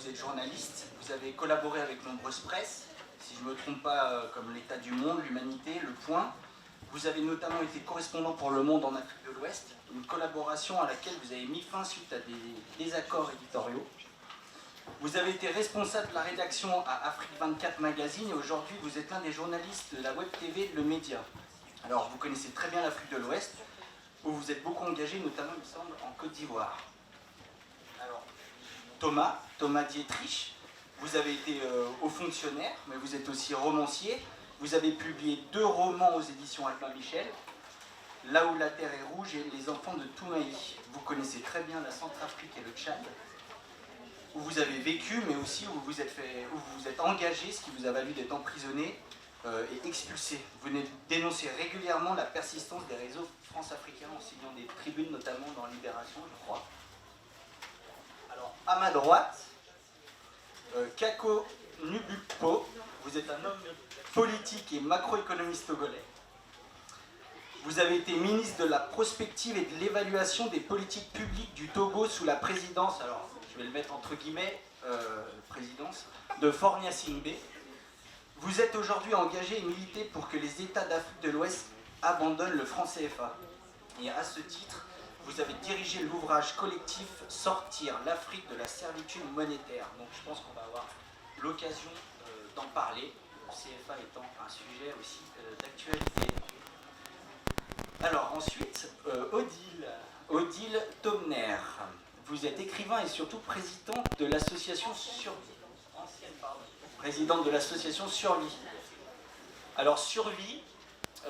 vous êtes journaliste, vous avez collaboré avec nombreuses presses, si je ne me trompe pas, comme l'État du Monde, l'Humanité, Le Point. Vous avez notamment été correspondant pour Le Monde en Afrique de l'Ouest, une collaboration à laquelle vous avez mis fin suite à des désaccords éditoriaux. Vous avez été responsable de la rédaction à Afrique 24 Magazine et aujourd'hui vous êtes l'un des journalistes de la Web TV Le Média. Alors vous connaissez très bien l'Afrique de l'Ouest, où vous êtes beaucoup engagé, notamment il me semble en Côte d'Ivoire. Alors Thomas Dietrich, vous avez été haut fonctionnaire, mais vous êtes aussi romancier. Vous avez publié 2 romans aux éditions Albin Michel, Là où la terre est rouge et Les enfants de Toumaï. Vous connaissez très bien la Centrafrique et le Tchad, où vous avez vécu, mais aussi où vous vous êtes engagé, ce qui vous a valu d'être emprisonné et expulsé. Vous dénoncez régulièrement la persistance des réseaux france-africains en signant des tribunes, notamment dans Libération, je crois. Alors, à ma droite, Kako Nubukpo, vous êtes un homme politique et macroéconomiste togolais. Vous avez été ministre de la prospective et de l'évaluation des politiques publiques du Togo sous la présidence, alors je vais le mettre entre guillemets, présidence, de Faure Gnassingbé. Vous êtes aujourd'hui engagé et milité pour que les États d'Afrique de l'Ouest abandonnent le franc CFA. Et à ce titre, vous avez dirigé l'ouvrage collectif Sortir l'Afrique de la servitude monétaire. Donc je pense qu'on va avoir l'occasion d'en parler, le CFA étant un sujet aussi d'actualité. Alors ensuite, Odile Tomner. Vous êtes écrivain et surtout présidente de l'association présidente de l'association Survie. Alors Survie,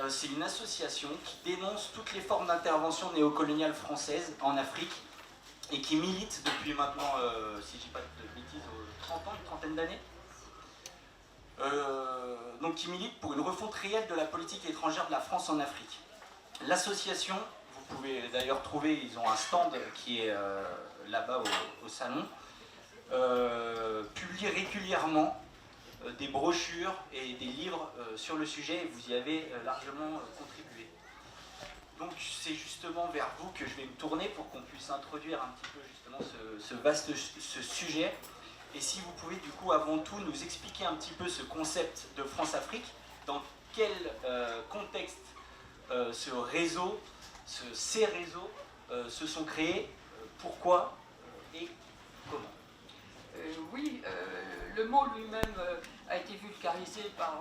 c'est une association qui dénonce toutes les formes d'intervention néocoloniale française en Afrique et qui milite depuis maintenant, si je ne dis pas de bêtises, 30 ans, une trentaine d'années. Donc qui milite pour une refonte réelle de la politique étrangère de la France en Afrique. L'association, vous pouvez d'ailleurs trouver, ils ont un stand qui est là-bas au salon, publie régulièrement des brochures et des livres sur le sujet et vous y avez largement contribué. Donc c'est justement vers vous que je vais me tourner pour qu'on puisse introduire un petit peu justement ce sujet. Et si vous pouvez du coup avant tout nous expliquer un petit peu ce concept de France-Afrique, dans quel contexte ces réseaux se sont créés, pourquoi et comment. Oui, le mot lui-même a été vulgarisé par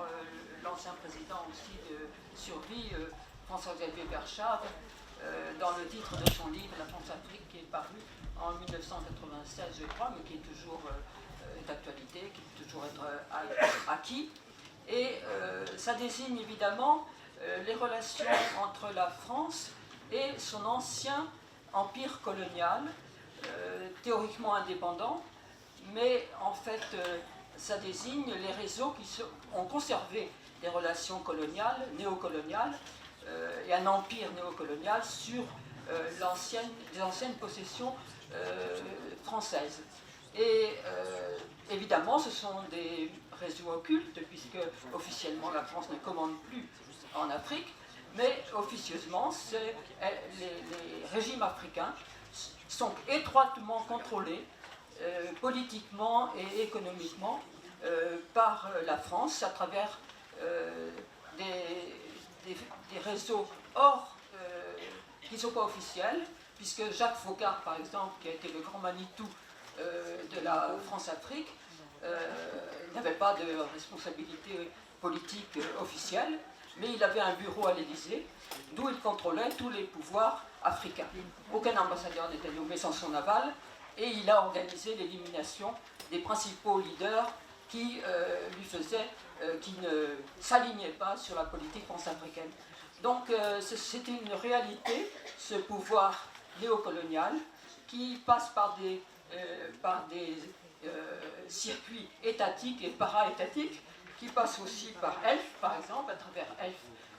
l'ancien président aussi de Survie, François-Xavier Berchard, dans le titre de son livre La France-Afrique, qui est paru en 1996, je crois, mais qui est toujours d'actualité, qui peut toujours être acquis. Et ça désigne évidemment les relations entre la France et son ancien empire colonial, théoriquement indépendant, mais en fait ça désigne les réseaux qui ont conservé des relations coloniales, néocoloniales, et un empire néocolonial sur les anciennes possessions françaises. Et évidemment, ce sont des réseaux occultes, puisque officiellement la France ne commande plus en Afrique, mais officieusement, les régimes africains sont étroitement contrôlés politiquement et économiquement par la France à travers des réseaux qui ne sont pas officiels, puisque Jacques Faucard, par exemple, qui a été le grand Manitou de la France-Afrique, n'avait pas de responsabilité politique officielle, mais il avait un bureau à l'Élysée, d'où il contrôlait tous les pouvoirs africains. Aucun ambassadeur n'était nommé sans son aval, et il a organisé l'élimination des principaux leaders qui ne s'alignaient pas sur la politique france-africaine. Donc c'était une réalité, ce pouvoir néocolonial, qui passe par des circuits étatiques et para-étatiques, qui passent aussi par ELF, par exemple. À travers ELF,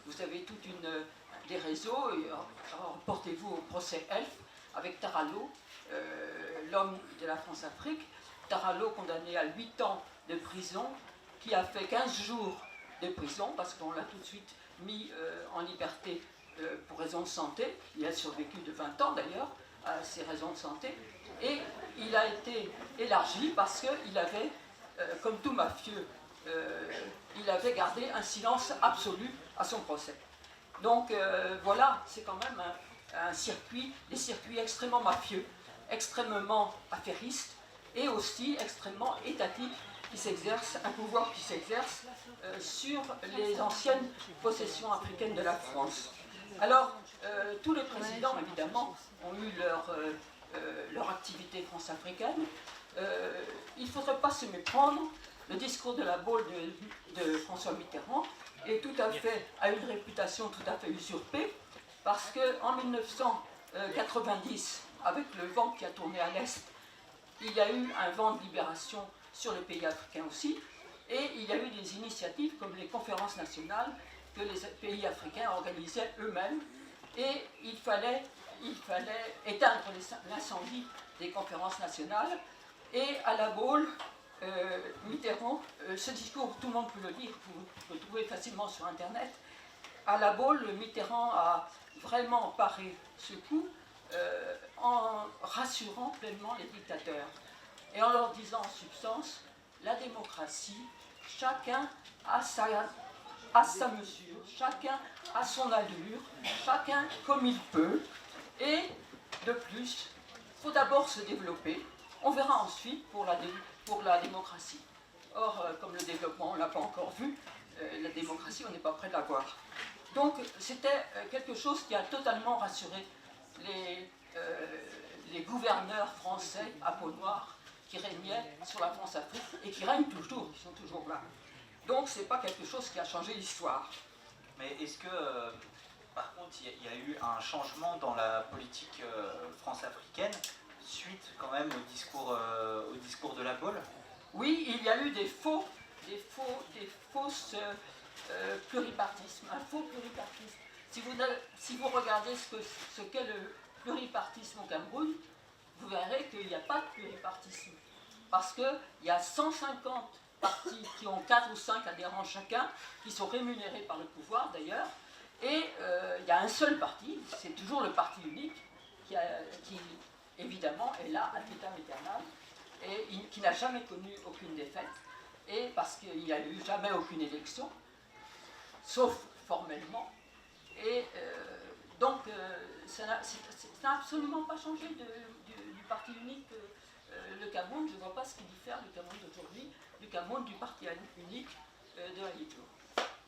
vous avez des réseaux, et portez-vous au procès ELF, avec Tarallo, l'homme de la France-Afrique. Tarallo condamné à 8 ans de prison, qui a fait 15 jours de prison, parce qu'on l'a tout de suite mis en liberté pour raisons de santé. Il a survécu de 20 ans d'ailleurs, à ces raisons de santé. Et il a été élargi parce qu'il avait, comme tout mafieux, il avait gardé un silence absolu à son procès. Donc voilà, c'est quand même un circuit, des circuits extrêmement mafieux, extrêmement affairistes et aussi extrêmement étatiques, qui s'exerce, un pouvoir qui s'exerce sur les anciennes possessions africaines de la France. Alors, tous les présidents, évidemment, ont eu leur activité france-africaine. Il ne faudrait pas se méprendre. Le discours de la Baule de François Mitterrand a une réputation tout à fait usurpée, parce qu'en 1990, avec le vent qui a tourné à l'Est, il y a eu un vent de libération sur les pays africains aussi, et il y a eu des initiatives comme les conférences nationales que les pays africains organisaient eux-mêmes, et il fallait éteindre l'incendie des conférences nationales. Et à la Baule, Mitterrand, ce discours, tout le monde peut le lire, vous le trouvez facilement sur Internet. À la Baule, Mitterrand a vraiment paré ce coup en rassurant pleinement les dictateurs et en leur disant en substance, la démocratie, chacun a sa mesure, chacun a son allure, chacun comme il peut, et de plus, il faut d'abord se développer, on verra ensuite pour la démocratie. Or, comme le développement, on ne l'a pas encore vu, la démocratie, on n'est pas près de la voir. Donc, c'était quelque chose qui a totalement rassuré les gouverneurs français à peau noire qui régnaient sur la France-Afrique et qui règnent toujours, qui sont toujours là. Donc, ce n'est pas quelque chose qui a changé l'histoire. Mais est-ce que, par contre, il y a eu un changement dans la politique france-africaine suite quand même au discours de la Baule? Oui, il y a eu des fausses pluripartismes, un faux pluripartisme. Si vous regardez ce qu'est le pluripartisme au Cameroun, vous verrez qu'il n'y a pas de pluripartisme. Parce qu'il y a 150 partis qui ont 4 ou 5 adhérents chacun, qui sont rémunérés par le pouvoir d'ailleurs, et il y a un seul parti, c'est toujours le parti unique, qui évidemment est là à vitam aeternam, et qui n'a jamais connu aucune défaite, et parce qu'il n'y a eu jamais aucune élection, sauf formellement, et donc ça n'a absolument pas changé du parti unique le Cameroun. Je ne vois pas ce qui diffère du Cameroun d'aujourd'hui du Cameroun du parti unique de Ahidjo.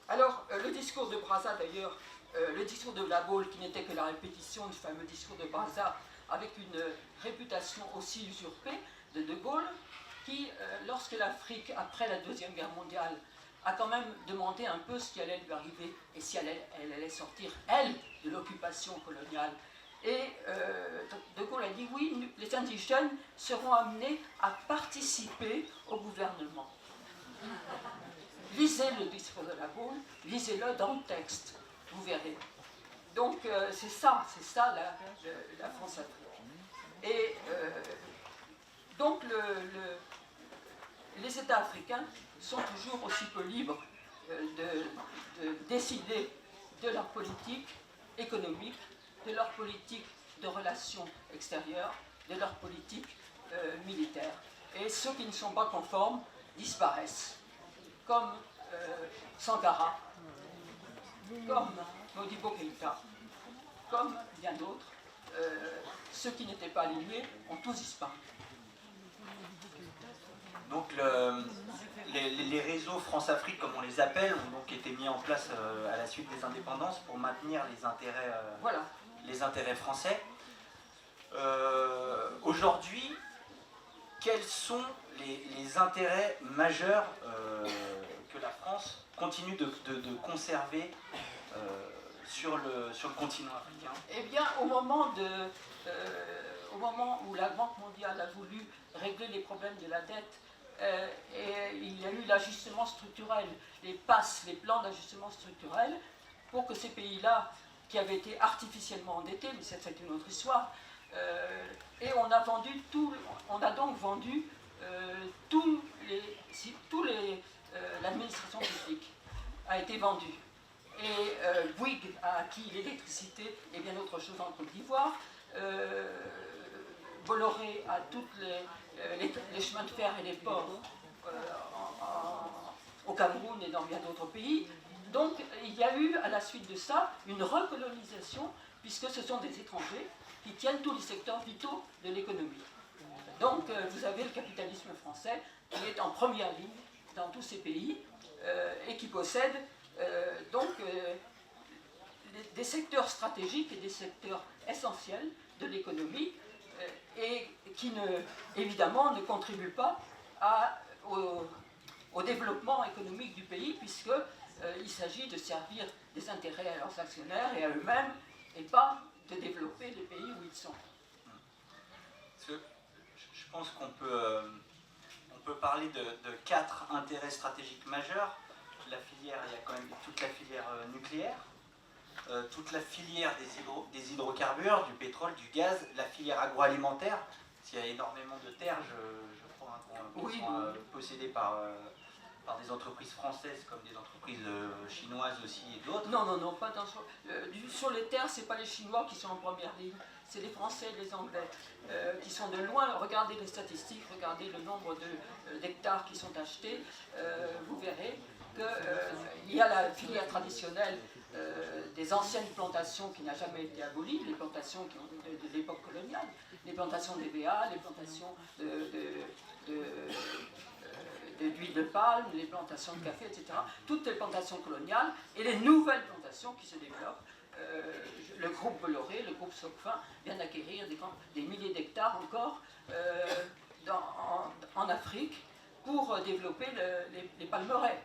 Alors le discours de Brazza d'ailleurs, le discours de la Baule qui n'était que la répétition du fameux discours de Brazza avec une réputation aussi usurpée de De Gaulle, qui, lorsque l'Afrique, après la Deuxième Guerre mondiale, a quand même demandé un peu ce qui allait lui arriver et si elle allait sortir, elle, de l'occupation coloniale. Et De Gaulle a dit oui, les indigènes seront amenés à participer au gouvernement. Lisez le discours de la Baule, lisez-le dans le texte, vous verrez. Donc c'est ça la France-Afrique. Et donc les États africains sont toujours aussi peu libres de décider de leur politique économique, de leur politique de relations extérieures, de leur politique militaire. Et ceux qui ne sont pas conformes disparaissent, comme Sankara, comme Modibo Keïta, comme bien d'autres. Ceux qui n'étaient pas alignés ont tous disparu. Donc les réseaux France-Afrique, comme on les appelle, ont donc été mis en place à la suite des indépendances pour maintenir les intérêts français. Aujourd'hui, quels sont les intérêts majeurs que la France continue de conserver sur le continent africain? Eh bien, au moment où la Banque mondiale a voulu régler les problèmes de la dette, et il y a eu l'ajustement structurel, les PAS, les plans d'ajustement structurel, pour que ces pays-là, qui avaient été artificiellement endettés, mais c'est une autre histoire, et on a donc vendu l'administration publique a été vendue. Et Bouygues a acquis l'électricité et bien autre chose en Côte d'Ivoire. Bolloré a tous les chemins de fer et les ports au Cameroun et dans bien d'autres pays. Donc il y a eu à la suite de ça une recolonisation, puisque ce sont des étrangers qui tiennent tous les secteurs vitaux de l'économie. Donc vous avez le capitalisme français qui est en première ligne dans tous ces pays et qui possède des secteurs stratégiques et des secteurs essentiels de l'économie et qui évidemment ne contribuent pas au développement économique du pays, puisqu'il s'agit de servir des intérêts à leurs actionnaires et à eux-mêmes et pas de développer les pays où ils sont. Parce que je pense qu'on peut parler de 4 intérêts stratégiques majeurs. La filière, il y a quand même toute la filière nucléaire, toute la filière des hydrocarbures, du pétrole, du gaz, la filière agroalimentaire, parce qu'il y a énormément de terres, je crois, qui sont possédées par des entreprises françaises comme des entreprises chinoises aussi et d'autres. Non, pas sur les terres, ce n'est pas les Chinois qui sont en première ligne, c'est les Français et les Anglais qui sont de loin. Regardez les statistiques, regardez le nombre d'hectares qui sont achetés, vous verrez qu'il y a la filière traditionnelle des anciennes plantations qui n'a jamais été abolie, les plantations de l'époque coloniale, les plantations d'EVA, les plantations d'huile de palme, les plantations de café, etc. Toutes les plantations coloniales et les nouvelles plantations qui se développent. Le groupe Bolloré, le groupe Socfin vient d'acquérir des milliers d'hectares encore en Afrique pour développer les palmeraies.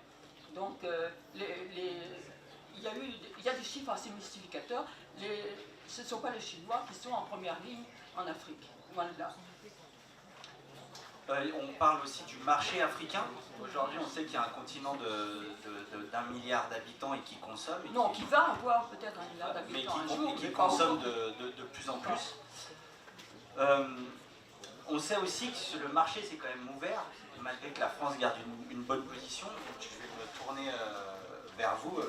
Donc il y a des chiffres assez mystificateurs. Ce ne sont pas les Chinois qui sont en première ligne en Afrique, loin de là. On parle aussi du marché africain. Aujourd'hui, on sait qu'il y a un continent d'1 milliard d'habitants et qui consomme. Qui va avoir peut-être 1 milliard d'habitants un jour. Et qui consomme de plus en plus. On sait aussi que le marché s'est quand même ouvert, malgré que la France garde une bonne position. Donc je vais me tourner vers vous.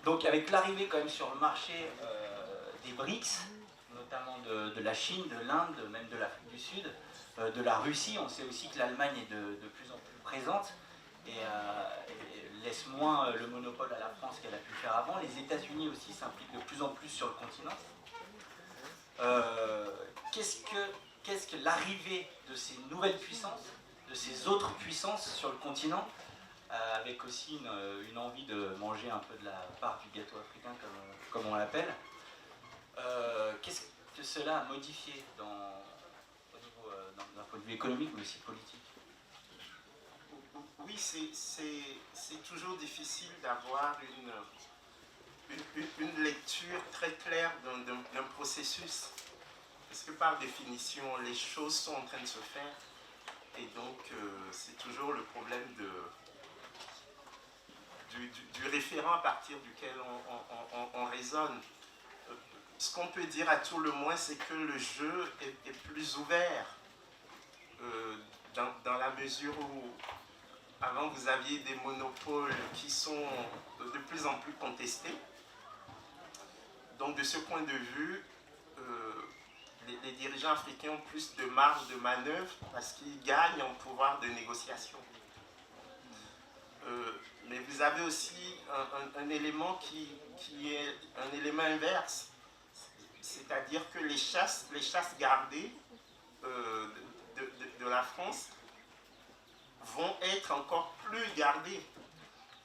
Donc avec l'arrivée quand même sur le marché des BRICS, notamment de la Chine, de l'Inde, même de l'Afrique du Sud, de la Russie. On sait aussi que l'Allemagne est de plus en plus présente et laisse moins le monopole à la France qu'elle a pu faire avant. Les États-Unis aussi s'impliquent de plus en plus sur le continent. Qu'est-ce que l'arrivée de ces nouvelles puissances, de ces autres puissances sur le continent, avec aussi une envie de manger un peu de la part du gâteau africain, comme on l'appelle, qu'est-ce que cela a modifié d'un point de vue économique, mais aussi politique? Oui, c'est toujours difficile d'avoir une lecture très claire d'un processus, parce que par définition, les choses sont en train de se faire, et donc c'est toujours le problème du référent à partir duquel on raisonne. Ce qu'on peut dire à tout le moins, c'est que le jeu est plus ouvert dans la mesure où avant vous aviez des monopoles qui sont de plus en plus contestés. Donc de ce point de vue, les dirigeants africains ont plus de marge de manœuvre parce qu'ils gagnent en pouvoir de négociation. Mais vous avez aussi un élément qui est un élément inverse. C'est-à-dire que les chasses gardées de la France vont être encore plus gardées.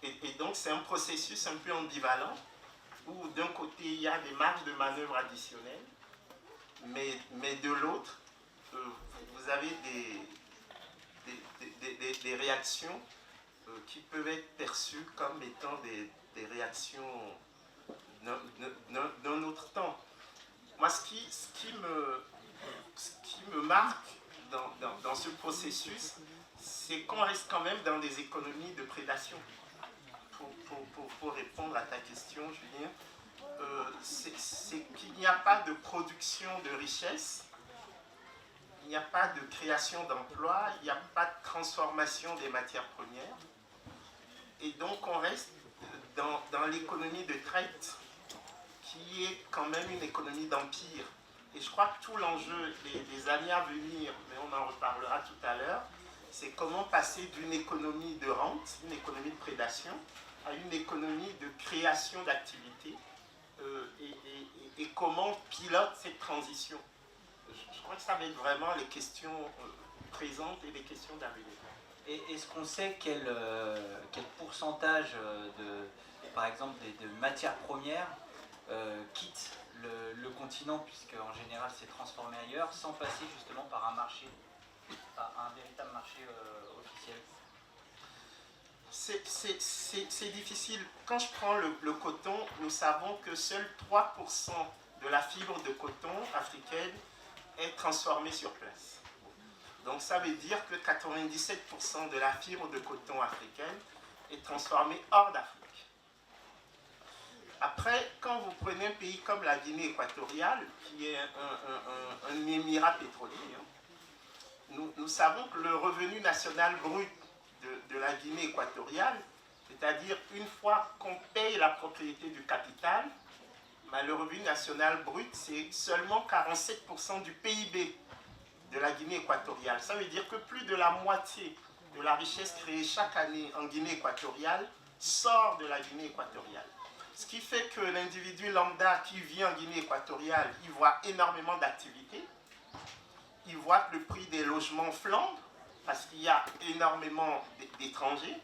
Et donc c'est un processus un peu ambivalent où d'un côté il y a des marges de manœuvre additionnelles, mais de l'autre, vous avez des réactions qui peuvent être perçues comme étant des réactions d'un autre temps. Moi, ce qui me marque dans ce processus, c'est qu'on reste quand même dans des économies de prédation. Pour répondre à ta question, Julien, c'est qu'il n'y a pas de production de richesse, il n'y a pas de création d'emplois, il n'y a pas de transformation des matières premières. Et donc, on reste dans l'économie de traite qui est quand même une économie d'empire. Et je crois que tout l'enjeu des années à venir, mais on en reparlera tout à l'heure, c'est comment passer d'une économie de rente, une économie de prédation, à une économie de création d'activités, et comment on pilote cette transition. Je crois que ça va être vraiment les questions présentes et les questions d'avenir. Et est-ce qu'on sait quel pourcentage par exemple, de matières premières quitte le continent, puisque en général c'est transformé ailleurs, sans passer justement par un marché, par un véritable marché officiel? C'est difficile. Quand je prends le coton, nous savons que seuls 3% de la fibre de coton africaine est transformée sur place. Donc ça veut dire que 97% de la fibre de coton africaine est transformée hors d'Afrique. Après, quand vous prenez un pays comme la Guinée équatoriale, qui est un émirat pétrolier, nous savons que le revenu national brut de la Guinée équatoriale, c'est-à-dire une fois qu'on paye la propriété du capital, le revenu national brut, c'est seulement 47% du PIB de la Guinée équatoriale. Ça veut dire que plus de la moitié de la richesse créée chaque année en Guinée équatoriale sort de la Guinée équatoriale. Ce qui fait que l'individu lambda qui vit en Guinée équatoriale, il voit énormément d'activités, il voit que le prix des logements flambe, parce qu'il y a énormément d'étrangers,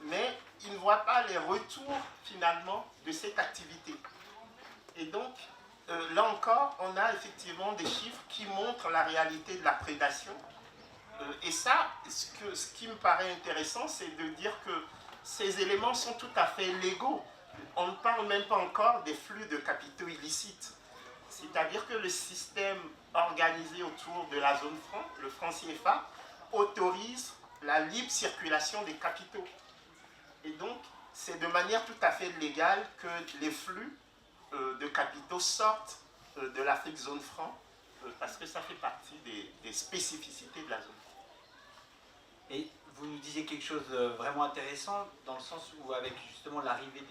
mais il ne voit pas les retours finalement de cette activité. Et donc, là encore, on a effectivement des chiffres qui montrent la réalité de la prédation. Et ça, ce qui me paraît intéressant, c'est de dire que ces éléments sont tout à fait légaux. On ne parle même pas encore des flux de capitaux illicites. C'est-à-dire que le système organisé autour de la zone franc, le franc CFA, autorise la libre circulation des capitaux. Et donc, c'est de manière tout à fait légale que les flux de capitaux sortent de l'Afrique zone franc, parce que ça fait partie des spécificités de la zone franc. Et vous nous disiez quelque chose de vraiment intéressant, dans le sens où avec justement l'arrivée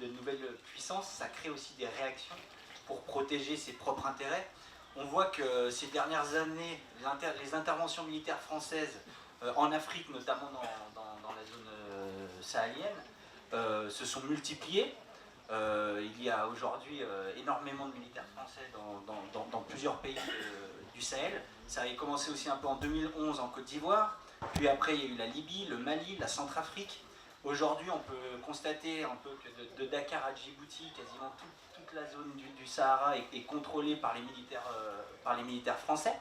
de nouvelles puissances, ça crée aussi des réactions pour protéger ses propres intérêts. On voit que ces dernières années, les interventions militaires françaises en Afrique, notamment dans la zone sahélienne, se sont multipliées. Il y a aujourd'hui énormément de militaires français dans plusieurs pays du Sahel. Ça avait commencé aussi un peu en 2011 en Côte d'Ivoire, puis après il y a eu la Libye, le Mali, la Centrafrique. Aujourd'hui on peut constater un peu que de Dakar à Djibouti, quasiment toute la zone du Sahara est contrôlée par les militaires français.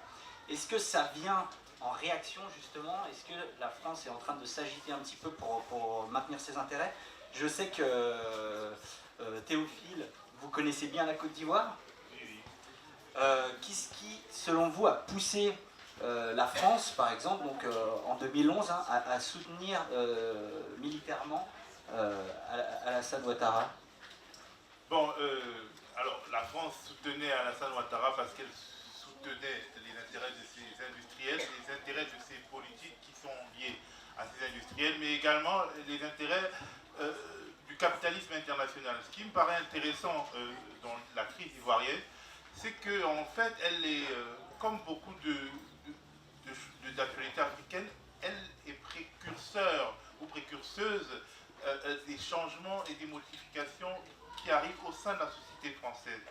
Est-ce que ça vient en réaction justement? Est-ce que la France est en train de s'agiter un petit peu pour maintenir ses intérêts? Je sais que Théophile, vous connaissez bien la Côte d'Ivoire. Oui. Qu'est-ce qui, selon vous, a poussé la France, par exemple, donc, en 2011, à soutenir militairement Alassane Ouattara? Bon, alors la France soutenait Alassane Ouattara parce qu'elle soutenait les intérêts de ses industriels, les intérêts de ses politiques qui sont liés à ces industriels, mais également les intérêts du capitalisme international. Ce qui me paraît intéressant dans la crise ivoirienne, c'est qu'en fait, elle est, comme beaucoup d'actualités africaines, elle est précurseur ou précurseuse des changements et des modifications qui arrivent au sein de la société française.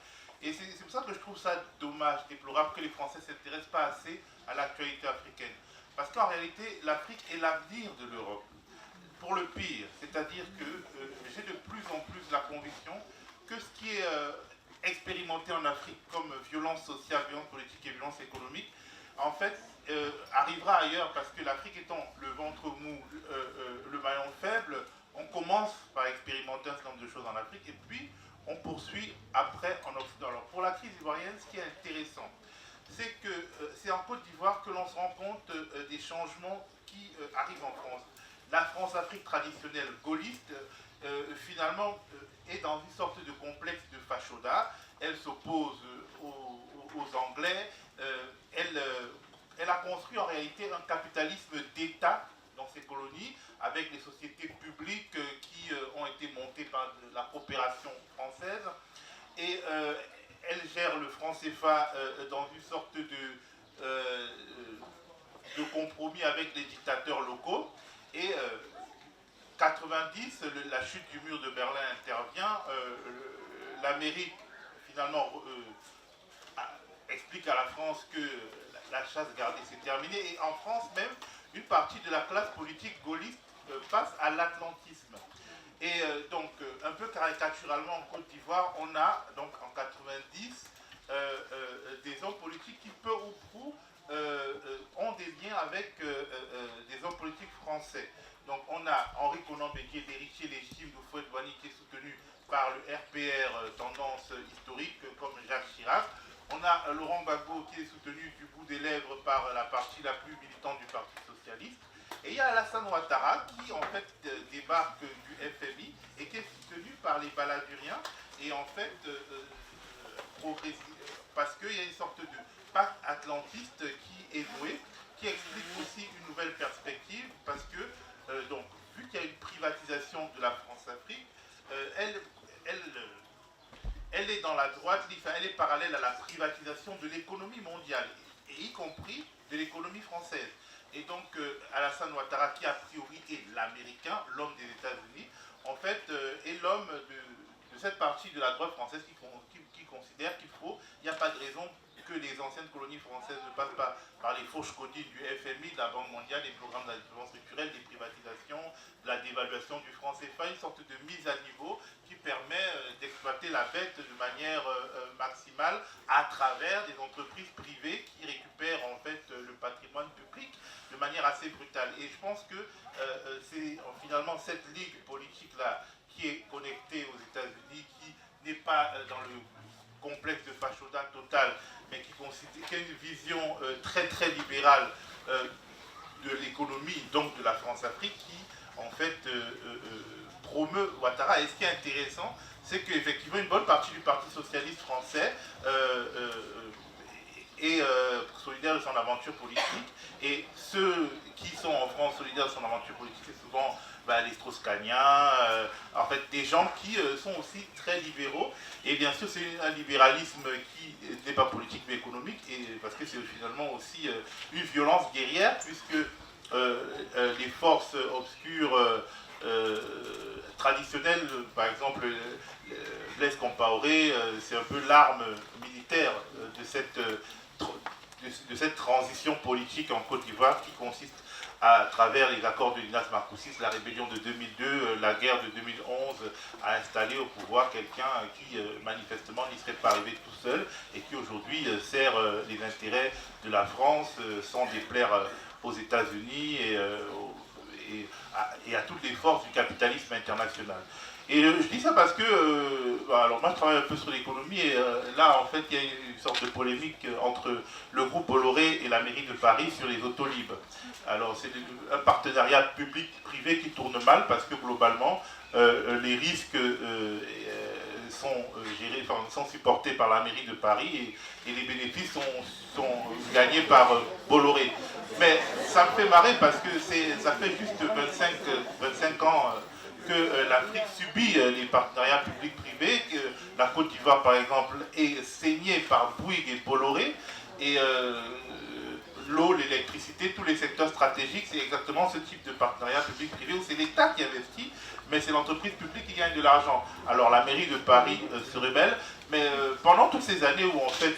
Et c'est pour ça que je trouve ça dommage, déplorable que les Français ne s'intéressent pas assez à l'actualité africaine. Parce qu'en réalité, l'Afrique est l'avenir de l'Europe. Pour le pire, c'est-à-dire que j'ai de plus en plus la conviction que ce qui est expérimenté en Afrique comme violence sociale, violence politique et violence économique, en fait, arrivera ailleurs, parce que l'Afrique étant le ventre mou, le maillon faible, on commence par expérimenter un certain nombre de choses en Afrique, et puis on poursuit après en Occident. Alors pour la crise ivoirienne, ce qui est intéressant, c'est que c'est en Côte d'Ivoire que l'on se rend compte des changements qui arrivent en France. La France-Afrique traditionnelle gaulliste, finalement, est dans une sorte de complexe de Fachoda. Elle s'oppose aux Anglais. Elle a construit en réalité un capitalisme d'État dans ses colonies, avec des sociétés publiques qui ont été montées par la coopération française. elle gère le franc CFA dans une sorte de compromis avec les dictateurs locaux. Et 90, la chute du mur de Berlin intervient. L'Amérique, finalement, explique à la France que la chasse gardée c'est terminé. Et en France même, une partie de la classe politique gaulliste passe à l'atlantisme. Et donc, un peu caricaturalement en Côte d'Ivoire, on a donc en 90 des hommes politiques qui peu ou prou ont des liens avec des hommes politiques français. Donc on a Henri Konan qui est l'héritier légitime d'Houphouët-Boigny, qui est soutenu par le RPR, tendance historique, comme Jacques Chirac. On a Laurent Gbagbo qui est soutenu du bout des lèvres par la partie la plus militante du Parti socialiste. Et il y a Alassane Ouattara qui en fait débarque du FMI et qui est soutenu par les baladuriens et en fait parce qu'il y a une sorte de pacte atlantiste qui est noué, qui explique aussi une nouvelle perspective parce que donc vu qu'il y a une privatisation de la France-Afrique, elle est dans la droite, elle est parallèle à la privatisation de l'économie mondiale, et y compris de l'économie française. Et donc Alassane Ouattara, qui a priori est l'Américain, l'homme des États-Unis, en fait est l'homme de cette partie de la droite française qui considère qu'il n'y a pas de raison que les anciennes colonies françaises ne passent pas par les fauches codines du FMI, de la Banque mondiale, des programmes d'ajustement structurel, des privatisations, de la dévaluation du franc CFA, une sorte de mise à niveau qui permet d'exploiter la bête de manière maximale à travers des entreprises privées qui récupèrent en fait le patrimoine public de manière assez brutale. Et je pense que c'est finalement cette ligue politique-là qui est connectée aux États-Unis, qui n'est pas dans le complexe de fachada total, mais qui a une vision très très libérale de l'économie, donc de la France-Afrique, qui en fait promeut Ouattara. Et ce qui est intéressant, c'est qu'effectivement une bonne partie du Parti socialiste français est solidaire de son aventure politique, et ceux qui sont en France solidaires de son aventure politique, c'est souvent les Strauss-Kahniens, en fait des gens qui sont aussi très libéraux. Et bien sûr c'est un libéralisme qui n'est pas politique mais économique, et parce que c'est finalement aussi une violence guerrière, puisque les forces obscures traditionnelles, par exemple Blaise Compaoré, c'est un peu l'arme militaire de cette transition politique en Côte d'Ivoire, qui consiste à travers les accords de Linas Marcoussis, la rébellion de 2002, la guerre de 2011, à installer au pouvoir quelqu'un qui manifestement n'y serait pas arrivé tout seul et qui aujourd'hui sert les intérêts de la France sans déplaire aux États-Unis et à toutes les forces du capitalisme international. Et je dis ça parce que, alors moi je travaille un peu sur l'économie, et là en fait il y a une sorte de polémique entre le groupe Bolloré et la mairie de Paris sur les Autolib. Alors c'est un partenariat public-privé qui tourne mal, parce que globalement les risques sont supportés par la mairie de Paris, et les bénéfices sont gagnés par Bolloré. Mais ça me fait marrer parce que ça fait juste 25 ans que l'Afrique subit les partenariats publics-privés, que la Côte d'Ivoire par exemple est saignée par Bouygues et Bolloré, et l'eau, l'électricité, tous les secteurs stratégiques, c'est exactement ce type de partenariat public-privé où c'est l'État qui investit, mais c'est l'entreprise publique qui gagne de l'argent. Alors la mairie de Paris se rebelle, mais pendant toutes ces années où en fait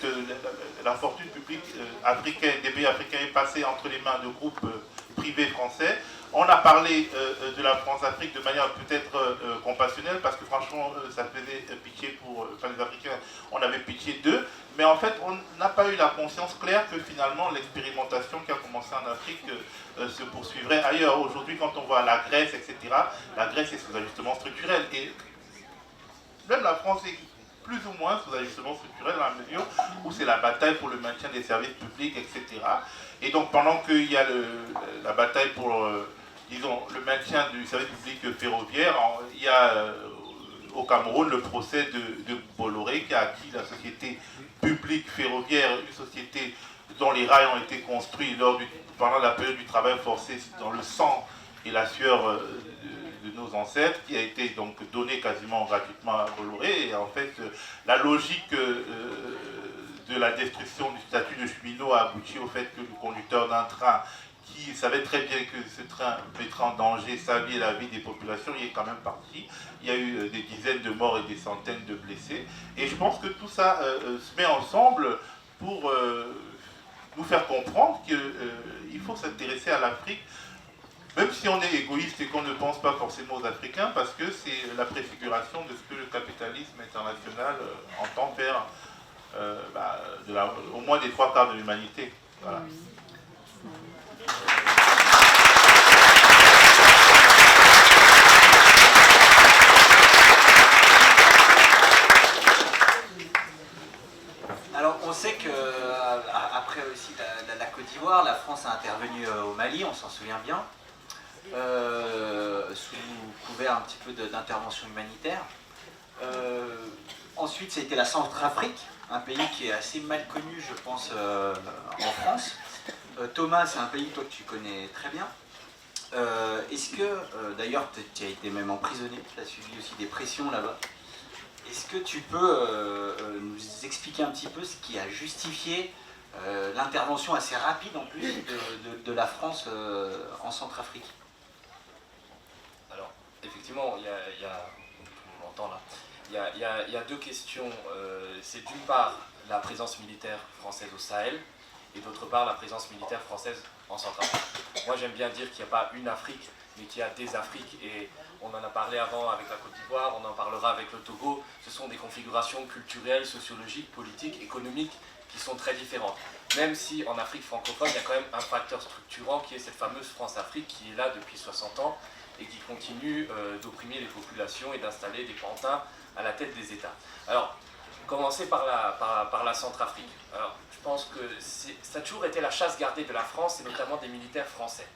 la fortune publique africaine, des pays africains est passée entre les mains de groupes privés français, on a parlé de la France-Afrique de manière peut-être compassionnelle, parce que franchement ça faisait pitié les Africains, on avait pitié d'eux, mais en fait on n'a pas eu la conscience claire que finalement l'expérimentation qui a commencé en Afrique se poursuivrait ailleurs. Aujourd'hui quand on voit la Grèce, etc., la Grèce est sous ajustement structurel, et même la France est plus ou moins sous ajustement structurel dans la mesure où c'est la bataille pour le maintien des services publics, etc. Et donc pendant qu'il y a la bataille pour disons, le maintien du service public ferroviaire, il y a au Cameroun le procès de Bolloré, qui a acquis la société publique ferroviaire, une société dont les rails ont été construits pendant la période du travail forcé, dans le sang et la sueur de nos ancêtres, qui a été donc donné quasiment gratuitement à Bolloré. Et en fait, la logique de la destruction du statut de cheminot a abouti au fait que le conducteur d'un train qui savait très bien que ce train mettrait en danger sa vie et la vie des populations, il est quand même parti. Il y a eu des dizaines de morts et des centaines de blessés. Et je pense que tout ça se met ensemble pour nous faire comprendre qu'il faut s'intéresser à l'Afrique, même si on est égoïste et qu'on ne pense pas forcément aux Africains, parce que c'est la préfiguration de ce que le capitalisme international entend faire au moins des 3/4 de l'humanité. Voilà. Alors on sait que après aussi la Côte d'Ivoire, la France a intervenu au Mali, on s'en souvient bien, sous couvert un petit peu d'intervention humanitaire. Ensuite, ça a été la Centrafrique, un pays qui est assez mal connu, je pense, en France. Thomas, c'est un pays, toi, que tu connais très bien. Est-ce que, d'ailleurs, tu as été même emprisonné, tu as suivi aussi des pressions là-bas. Est-ce que tu peux nous expliquer un petit peu ce qui a justifié l'intervention assez rapide, en plus, de la France en Centrafrique? Alors, effectivement, on l'entend là. Il y a deux questions. C'est d'une part la présence militaire française au Sahel et d'autre part la présence militaire française en Centrafrique. Moi j'aime bien dire qu'il n'y a pas une Afrique, mais qu'il y a des Afriques, et on en a parlé avant avec la Côte d'Ivoire, on en parlera avec le Togo. Ce sont des configurations culturelles, sociologiques, politiques, économiques qui sont très différentes. Même si en Afrique francophone, il y a quand même un facteur structurant qui est cette fameuse France-Afrique qui est là depuis 60 ans et qui continue d'opprimer les populations et d'installer des pantins à la tête des États. Alors, commencer par la Centrafrique. Alors, je pense que ça a toujours été la chasse gardée de la France, et notamment des militaires français,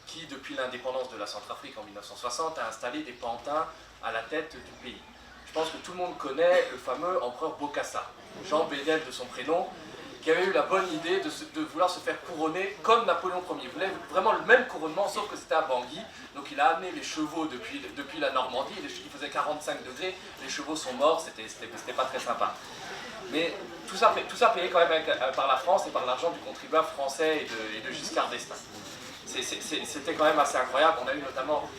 qui, depuis l'indépendance de la Centrafrique en 1960, a installé des pantins à la tête du pays. Je pense que tout le monde connaît le fameux empereur Bokassa, Jean Bédel de son prénom, qui avait eu la bonne idée de vouloir se faire couronner comme Napoléon Ier. Il voulait vraiment le même couronnement, sauf que c'était à Bangui. Donc il a amené les chevaux depuis la Normandie, il faisait 45 degrés, les chevaux sont morts, c'était pas très sympa. Mais tout ça payé quand même par la France et par l'argent du contribuable français et de Giscard d'Estaing. C'était quand même assez incroyable. On a eu notamment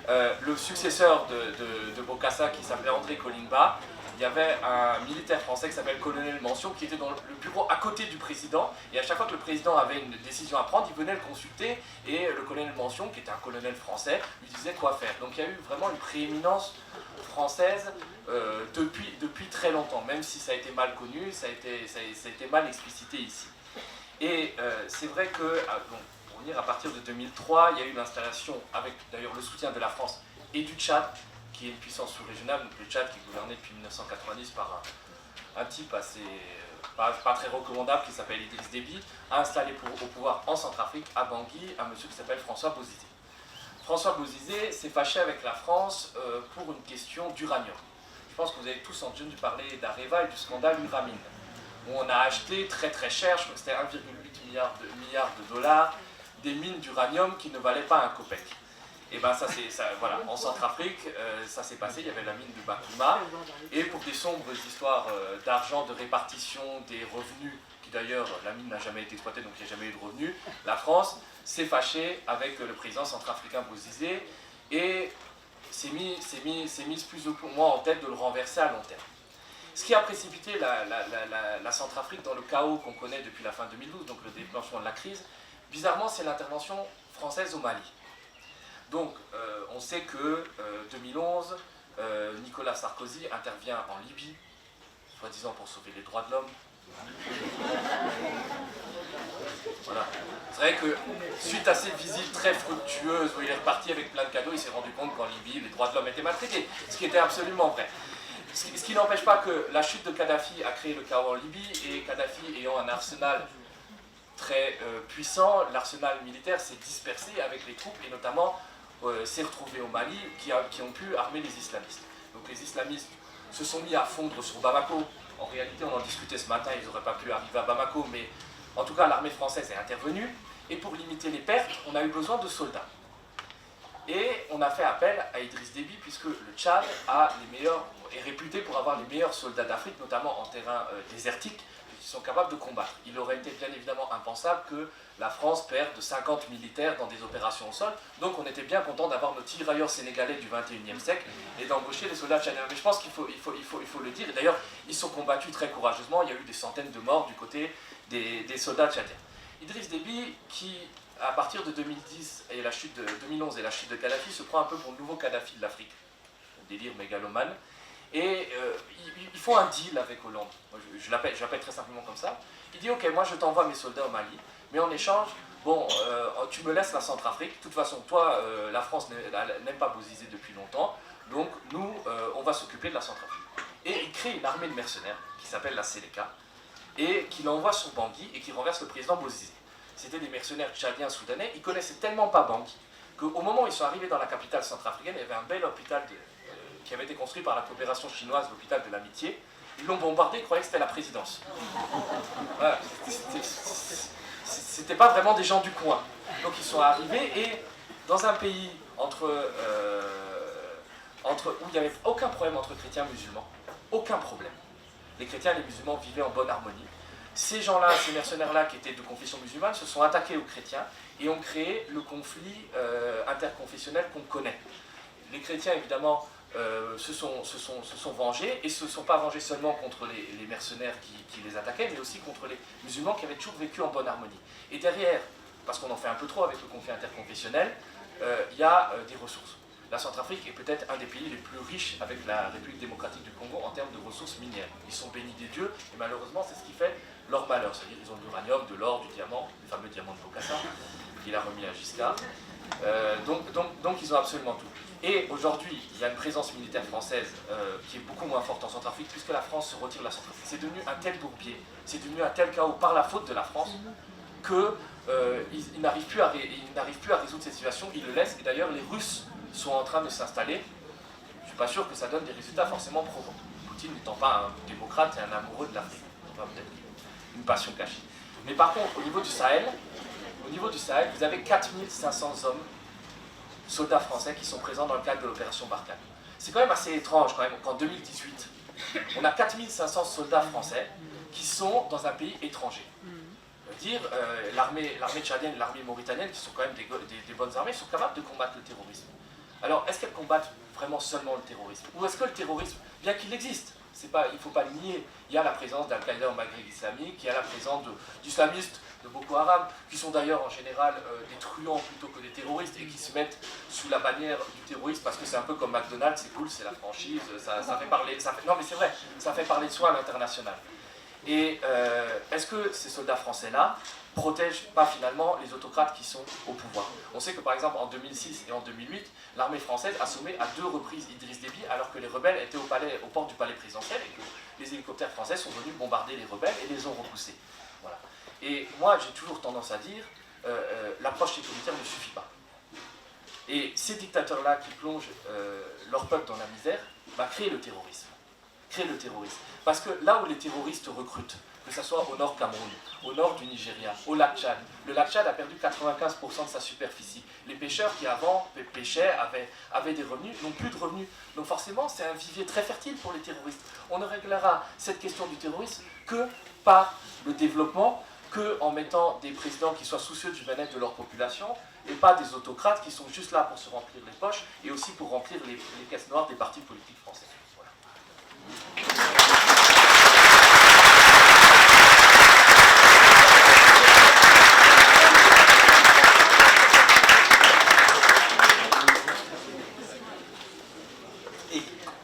le successeur de Bokassa qui s'appelait André Kolimba. Il y avait un militaire français qui s'appelle Colonel Mention qui était dans le bureau à côté du président, et à chaque fois que le président avait une décision à prendre, il venait le consulter, et le colonel Mention, qui était un colonel français, lui disait quoi faire. Donc il y a eu vraiment une prééminence française depuis très longtemps, même si ça a été mal connu, ça a été mal explicité ici. Et c'est vrai que, pour venir à partir de 2003, il y a eu l'installation, avec d'ailleurs le soutien de la France et du Tchad, qui est une puissance sous-régionale, donc le Tchad qui est gouverné depuis 1990 par un type assez pas très recommandable qui s'appelle Idriss Déby, a installé au pouvoir en Centrafrique, à Bangui, un monsieur qui s'appelle François Bozizé. François Bozizé s'est fâché avec la France pour une question d'uranium. Je pense que vous avez tous entendu parler d'Areva et du scandale Uramine, où on a acheté très très cher, je crois que c'était 1,8 milliard de dollars, des mines d'uranium qui ne valaient pas un copec. Et bien ça, voilà, en Centrafrique, ça s'est passé, il y avait la mine de Bakouma, et pour des sombres histoires d'argent, de répartition des revenus, qui d'ailleurs, la mine n'a jamais été exploitée, donc il n'y a jamais eu de revenus, la France s'est fâchée avec le président centrafricain Bozizé, et s'est mise plus ou moins en tête de le renverser à long terme. Ce qui a précipité la Centrafrique dans le chaos qu'on connaît depuis la fin 2012, donc le déclenchement de la crise, bizarrement, c'est l'intervention française au Mali. Donc, on sait que 2011, Nicolas Sarkozy intervient en Libye, soi-disant pour sauver les droits de l'homme. Voilà. C'est vrai que, suite à ces visites très fructueuses, où il est reparti avec plein de cadeaux, il s'est rendu compte qu'en Libye, les droits de l'homme étaient maltraités, ce qui était absolument vrai. Ce qui n'empêche pas que la chute de Kadhafi a créé le chaos en Libye, et Kadhafi ayant un arsenal très puissant, l'arsenal militaire s'est dispersé avec les troupes, et notamment s'est retrouvé au Mali, qui ont pu armer les islamistes. Donc les islamistes se sont mis à fondre sur Bamako. En réalité, on en discutait ce matin, ils n'auraient pas pu arriver à Bamako, mais en tout cas, l'armée française est intervenue, et pour limiter les pertes, on a eu besoin de soldats. Et on a fait appel à Idriss Déby, puisque le Tchad est réputé pour avoir les meilleurs soldats d'Afrique, notamment en terrain désertique, qui sont capables de combattre. Il aurait été bien évidemment impensable que la France perde 50 militaires dans des opérations au sol, donc on était bien content d'avoir nos tirailleurs sénégalais du 21e siècle et d'embaucher les soldats tchadiens. Mais je pense qu'il faut le dire, et d'ailleurs ils sont combattus très courageusement, il y a eu des centaines de morts du côté des soldats tchadiens. Idriss Déby, qui à partir de 2011 et la chute de Kadhafi, se prend un peu pour le nouveau Kadhafi de l'Afrique, délire mégalomane, et ils font un deal avec Hollande. Moi, je l'appelle très simplement comme ça. Il dit ok, moi je t'envoie mes soldats au Mali, mais en échange, bon, tu me laisses la Centrafrique. De toute façon, toi, la France n'aime pas Bozizé depuis longtemps, donc nous, on va s'occuper de la Centrafrique. Et il crée une armée de mercenaires qui s'appelle la Seleka, et qu'il envoie sur Bangui et qui renverse le président Bozizé. C'était des mercenaires tchadiens, soudanais, ils connaissaient tellement pas Bangui qu'au moment où ils sont arrivés dans la capitale centrafricaine, il y avait un bel hôpital qui avait été construit par la coopération chinoise, l'hôpital de l'amitié. Ils l'ont bombardé, ils croyaient que c'était la présidence. Voilà. C'était pas vraiment des gens du coin. Donc ils sont arrivés et dans un pays où il n'y avait aucun problème entre chrétiens et musulmans, aucun problème. Les chrétiens et les musulmans vivaient en bonne harmonie. Ces gens-là, ces mercenaires-là qui étaient de confession musulmane se sont attaqués aux chrétiens et ont créé le conflit interconfessionnel qu'on connaît. Les chrétiens, évidemment, se sont vengés, et se sont pas vengés seulement contre les mercenaires qui les attaquaient, mais aussi contre les musulmans qui avaient toujours vécu en bonne harmonie. Et derrière, parce qu'on en fait un peu trop avec le conflit interconfessionnel, il y a des ressources. La Centrafrique est peut-être un des pays les plus riches avec la République démocratique du Congo en termes de ressources minières. Ils sont bénis des dieux, et malheureusement c'est ce qui fait leur malheur. C'est-à-dire qu'ils ont de l'uranium, de l'or, du diamant, le fameux diamant de Bokassa, qu'il a remis à Giscard. Donc ils ont absolument tout. Et aujourd'hui, il y a une présence militaire française qui est beaucoup moins forte en Centrafrique, puisque la France se retire de la Centrafrique. C'est devenu un tel bourbier, c'est devenu un tel chaos par la faute de la France, qu'ils n'arrivent plus à résoudre cette situation, ils le laissent. Et d'ailleurs, les Russes sont en train de s'installer. Je ne suis pas sûr que ça donne des résultats forcément probants. Poutine n'étant pas un démocrate et un amoureux de l'Afrique. Peut-être une passion cachée. Mais par contre, au niveau du Sahel, vous avez 4500 hommes, soldats français, qui sont présents dans le cadre de l'opération Barkhane. C'est quand même assez étrange quand même qu'en 2018, on a 4500 soldats français qui sont dans un pays étranger. L'armée tchadienne et l'armée mauritanienne, qui sont quand même des bonnes armées, sont capables de combattre le terrorisme. Alors, est-ce qu'elles combattent vraiment seulement le terrorisme? Ou est-ce que le terrorisme, bien qu'il existe, il ne faut pas le nier, il y a la présence d'Al-Qaïda au Maghreb islamique, il y a la présence d'islamistes, de Boko Haram, qui sont d'ailleurs en général des truands plutôt que des terroristes, et qui se mettent sous la bannière du terrorisme parce que c'est un peu comme McDonald's, c'est cool, c'est la franchise, ça fait parler, non mais c'est vrai, ça fait parler de soi à l'international. Et est-ce que ces soldats français-là protègent pas finalement les autocrates qui sont au pouvoir? On sait que par exemple en 2006 et en 2008, l'armée française a sommé à 2 reprises Idriss Déby alors que les rebelles étaient aux portes du palais présidentiel et que les hélicoptères français sont venus bombarder les rebelles et les ont repoussés. Voilà. Et moi j'ai toujours tendance à dire l'approche sécuritaire ne suffit pas. Et ces dictateurs-là qui plongent leur peuple dans la misère créent le terrorisme. Parce que là où les terroristes recrutent, que ce soit au nord Cameroun, au nord du Nigeria, au lac Tchad, le lac Tchad a perdu 95% de sa superficie. Les pêcheurs qui avant pêchaient, avaient des revenus, n'ont plus de revenus. Donc forcément, c'est un vivier très fertile pour les terroristes. On ne réglera cette question du terrorisme que par le développement, que en mettant des présidents qui soient soucieux du bien-être de leur population, et pas des autocrates qui sont juste là pour se remplir les poches, et aussi pour remplir les caisses noires des partis politiques français. Voilà.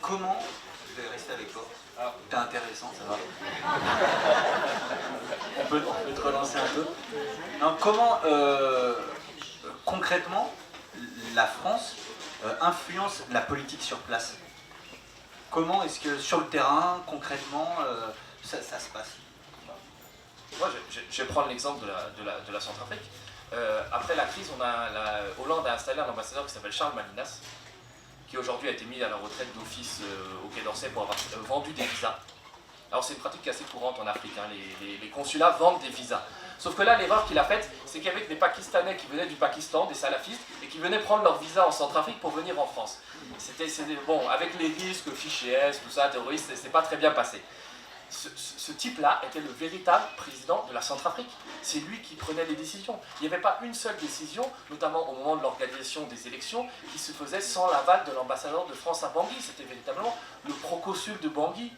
Comment, je vais rester avec toi, t'es intéressant, ça va. on peut te relancer un peu. Non, comment concrètement la France influence la politique sur place? Comment est-ce que sur le terrain, concrètement, ça se passe? Moi, je vais prendre l'exemple de la Centrafrique. Après la crise, Hollande a installé un ambassadeur qui s'appelle Charles Malinas, qui aujourd'hui a été mis à la retraite d'office au Quai d'Orsay pour avoir vendu des visas. Alors c'est une pratique assez courante en Afrique, hein. Les consulats vendent des visas. Sauf que là, l'erreur qu'il a faite, c'est qu'il y avait des Pakistanais qui venaient du Pakistan, des salafistes, et qui venaient prendre leur visa en Centrafrique pour venir en France. Bon, avec les risques, fichiers S, tout ça, terroristes, c'est pas très bien passé. Ce type-là était le véritable président de la Centrafrique. C'est lui qui prenait les décisions. Il n'y avait pas une seule décision, notamment au moment de l'organisation des élections, qui se faisait sans l'aval de l'ambassadeur de France à Bangui. C'était véritablement le proconsul de Bangui,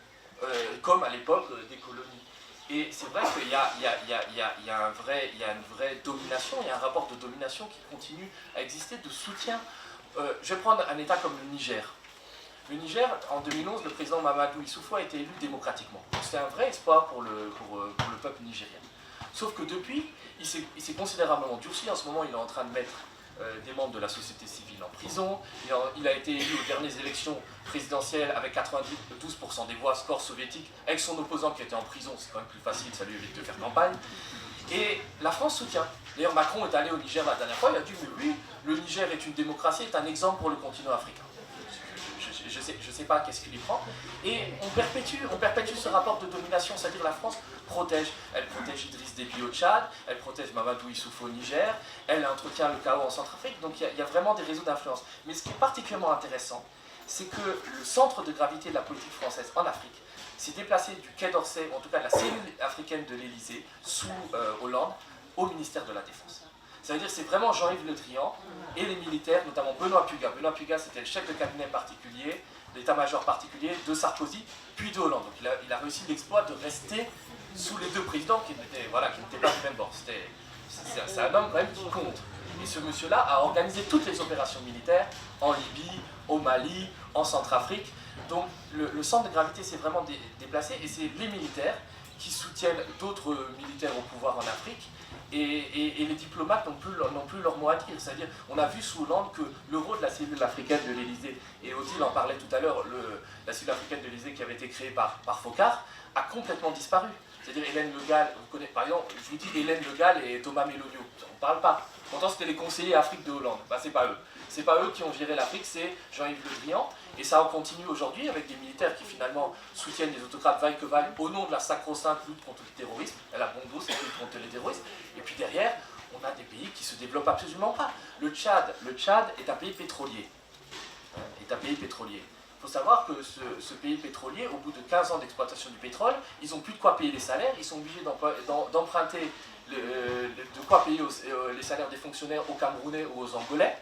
comme à l'époque des colonies. Et c'est vrai qu'il y a une vraie domination, il y a un rapport de domination qui continue à exister, de soutien. Je vais prendre un État comme le Niger. Le Niger, en 2011, le président Mamadou Issoufou a été élu démocratiquement. C'était un vrai espoir pour le peuple nigérien. Sauf que depuis, il s'est considérablement durci. En ce moment, il est en train de mettre des membres de la société civile en prison. Il a été élu aux dernières élections présidentielles avec 92% des voix, score soviétique, avec son opposant qui était en prison. C'est quand même plus facile, ça lui évite de faire campagne. Et la France soutient. D'ailleurs, Macron est allé au Niger la dernière fois, il a dit « Mais oui, le Niger est une démocratie, est un exemple pour le continent africain. » Je sais pas qu'est-ce qu'il y prend. Et on perpétue ce rapport de domination, c'est-à-dire la France protège. Elle protège Idriss Déby au Tchad, elle protège Mamadou Issoufou au Niger, elle entretient le chaos en Centrafrique, donc il y a vraiment des réseaux d'influence. Mais ce qui est particulièrement intéressant, c'est que le centre de gravité de la politique française en Afrique s'est déplacé du Quai d'Orsay, ou en tout cas de la cellule africaine de l'Élysée, sous Hollande, au ministère de la Défense. Ça veut dire que c'est vraiment Jean-Yves Le Drian et les militaires, notamment Benoît Puga. Benoît Puga, c'était le chef de cabinet particulier, l'état-major particulier de Sarkozy, puis de Hollande. Donc il a réussi l'exploit de rester sous les deux présidents qui n'étaient pas du même bord. C'est un homme quand même qui compte. Et ce monsieur-là a organisé toutes les opérations militaires en Libye, au Mali, en Centrafrique. Donc le centre de gravité s'est vraiment déplacé et c'est les militaires qui soutiennent d'autres militaires au pouvoir en Afrique. Et les diplomates n'ont plus leur mot à dire. C'est-à-dire, on a vu sous Hollande que le rôle de la cellule africaine de l'Élysée, et Odile en parlait tout à l'heure, la cellule africaine de l'Élysée qui avait été créée par Foccart, a complètement disparu. C'est-à-dire Hélène Le Gall, vous connaissez, par exemple, je vous dis Hélène Le Gall et Thomas Melonio, on ne parle pas. Pourtant, c'était les conseillers Afrique de Hollande. Ben, c'est pas eux. C'est pas eux qui ont géré l'Afrique, c'est Jean-Yves Le Drian. Et ça continue aujourd'hui avec des militaires qui finalement soutiennent les autocrates vaille que vaille au nom de la sacro-sainte lutte contre le terrorisme. Elle a bon dos, c'est lutte contre les terroristes. Et puis derrière, on a des pays qui se développent absolument pas. Le Tchad est un pays pétrolier. Il faut savoir que ce pays pétrolier, au bout de 15 ans d'exploitation du pétrole, ils n'ont plus de quoi payer les salaires, ils sont obligés d'emprunter de quoi payer les salaires des fonctionnaires aux Camerounais ou aux Angolais.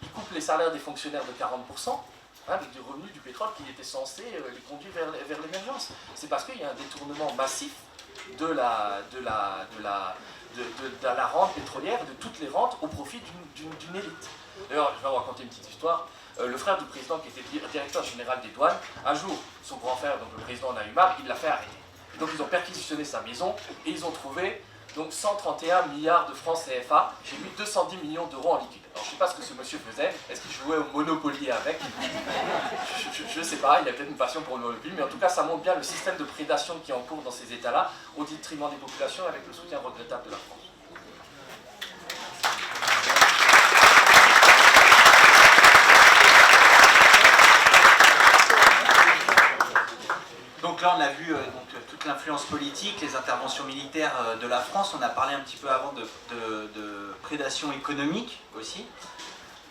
Ils coupent les salaires des fonctionnaires de 40%, avec des revenus du pétrole qui étaient censés les conduire vers l'émergence. C'est parce qu'il y a un détournement massif de la rente pétrolière, de toutes les rentes, au profit d'une élite. D'ailleurs, je vais vous raconter une petite histoire. Le frère du président qui était directeur général des douanes, un jour, son grand frère, donc le président en a eu marre, il l'a fait arrêter. Et donc ils ont perquisitionné sa maison et ils ont trouvé donc 131 milliards de francs CFA. J'ai mis 210 millions d'euros en liquide. Alors je ne sais pas ce que ce monsieur faisait. Est-ce qu'il jouait au Monopoly avec? Je ne sais pas, il a peut-être une passion pour le Monopoly, mais en tout cas ça montre bien le système de prédation qui est en cours dans ces États-là, au détriment des populations avec le soutien regrettable de la France. Donc là, on a vu toute l'influence politique, les interventions militaires de la France. On a parlé un petit peu avant de prédation économique aussi.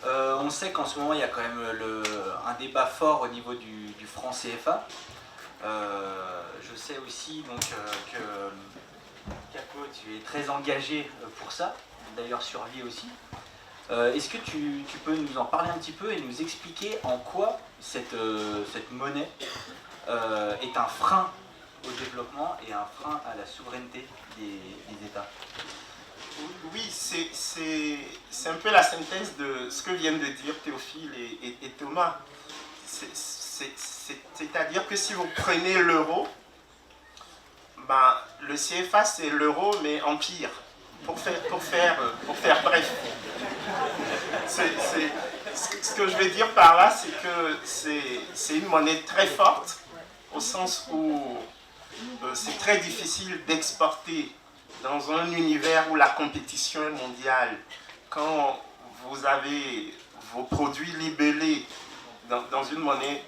On sait qu'en ce moment, il y a quand même un débat fort au niveau du franc CFA. Je sais aussi donc, que Capo, tu es très engagé pour ça, d'ailleurs sur lui aussi. Est-ce que tu peux nous en parler un petit peu et nous expliquer en quoi cette monnaie est un frein au développement et un frein à la souveraineté des États? Oui, c'est un peu la synthèse de ce que viennent de dire Théophile et Thomas. C'est-à-dire que si vous prenez l'euro, ben, le CFA c'est l'euro mais en pire, pour faire bref. Ce que je veux dire par là, c'est que c'est une monnaie très forte, au sens où c'est très difficile d'exporter dans un univers où la compétition est mondiale. Quand vous avez vos produits libellés dans une monnaie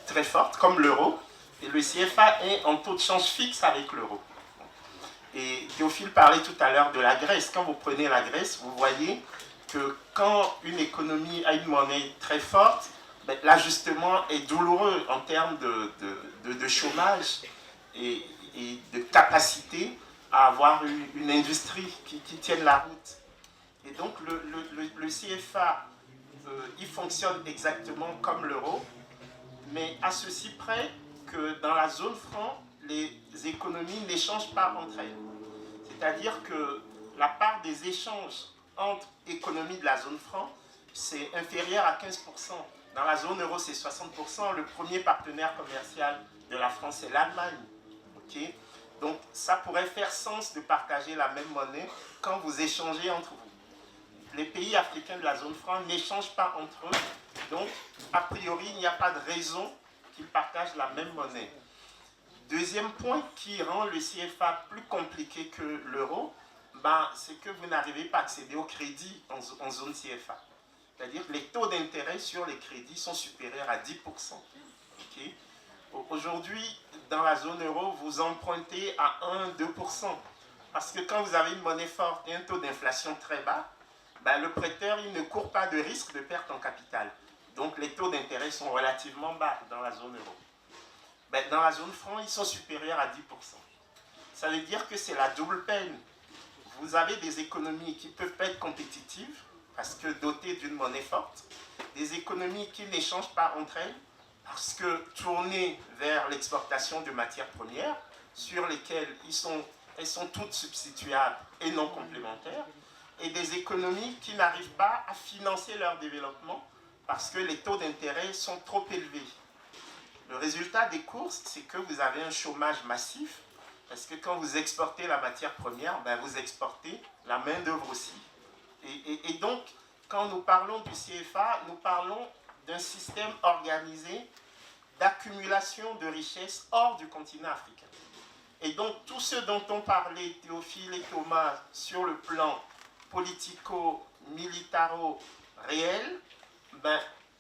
très forte, comme l'euro, et le CFA est en taux de change fixe avec l'euro. Et Théophile parlait tout à l'heure de la Grèce. Quand vous prenez la Grèce, vous voyez que quand une économie a une monnaie très forte, ben, l'ajustement est douloureux en termes de chômage et de capacité à avoir une industrie qui tienne la route. Et donc le CFA, il fonctionne exactement comme l'euro, mais à ceci près que dans la zone franc, les économies n'échangent pas entre elles. C'est-à-dire que la part des échanges entre économies de la zone franc, c'est inférieur à 15%. Dans la zone euro, c'est 60%. Le premier partenaire commercial de la France, c'est l'Allemagne. Okay? Donc, ça pourrait faire sens de partager la même monnaie quand vous échangez entre vous. Les pays africains de la zone franc n'échangent pas entre eux. Donc, a priori, il n'y a pas de raison qu'ils partagent la même monnaie. Deuxième point qui rend le CFA plus compliqué que l'euro, ben, c'est que vous n'arrivez pas à accéder au crédit en zone CFA. C'est-à-dire que les taux d'intérêt sur les crédits sont supérieurs à 10%. Okay? Aujourd'hui, dans la zone euro, vous empruntez à 1-2%. Parce que quand vous avez une monnaie forte et un taux d'inflation très bas, ben, le prêteur il ne court pas de risque de perte en capital. Donc les taux d'intérêt sont relativement bas dans la zone euro. Ben, dans la zone franc, ils sont supérieurs à 10%. Ça veut dire que c'est la double peine. Vous avez des économies qui ne peuvent pas être compétitives, parce que dotées d'une monnaie forte, des économies qui n'échangent pas entre elles, parce que tournées vers l'exportation de matières premières, sur lesquelles elles sont toutes substituables et non complémentaires, et des économies qui n'arrivent pas à financer leur développement, parce que les taux d'intérêt sont trop élevés. Le résultat des courses, c'est que vous avez un chômage massif, parce que quand vous exportez la matière première, ben vous exportez la main-d'œuvre aussi. Et donc, quand nous parlons du CFA, nous parlons d'un système organisé d'accumulation de richesses hors du continent africain. Et donc, tout ce dont on parlait, Théophile et Thomas, sur le plan politico-militaro-réel, ben,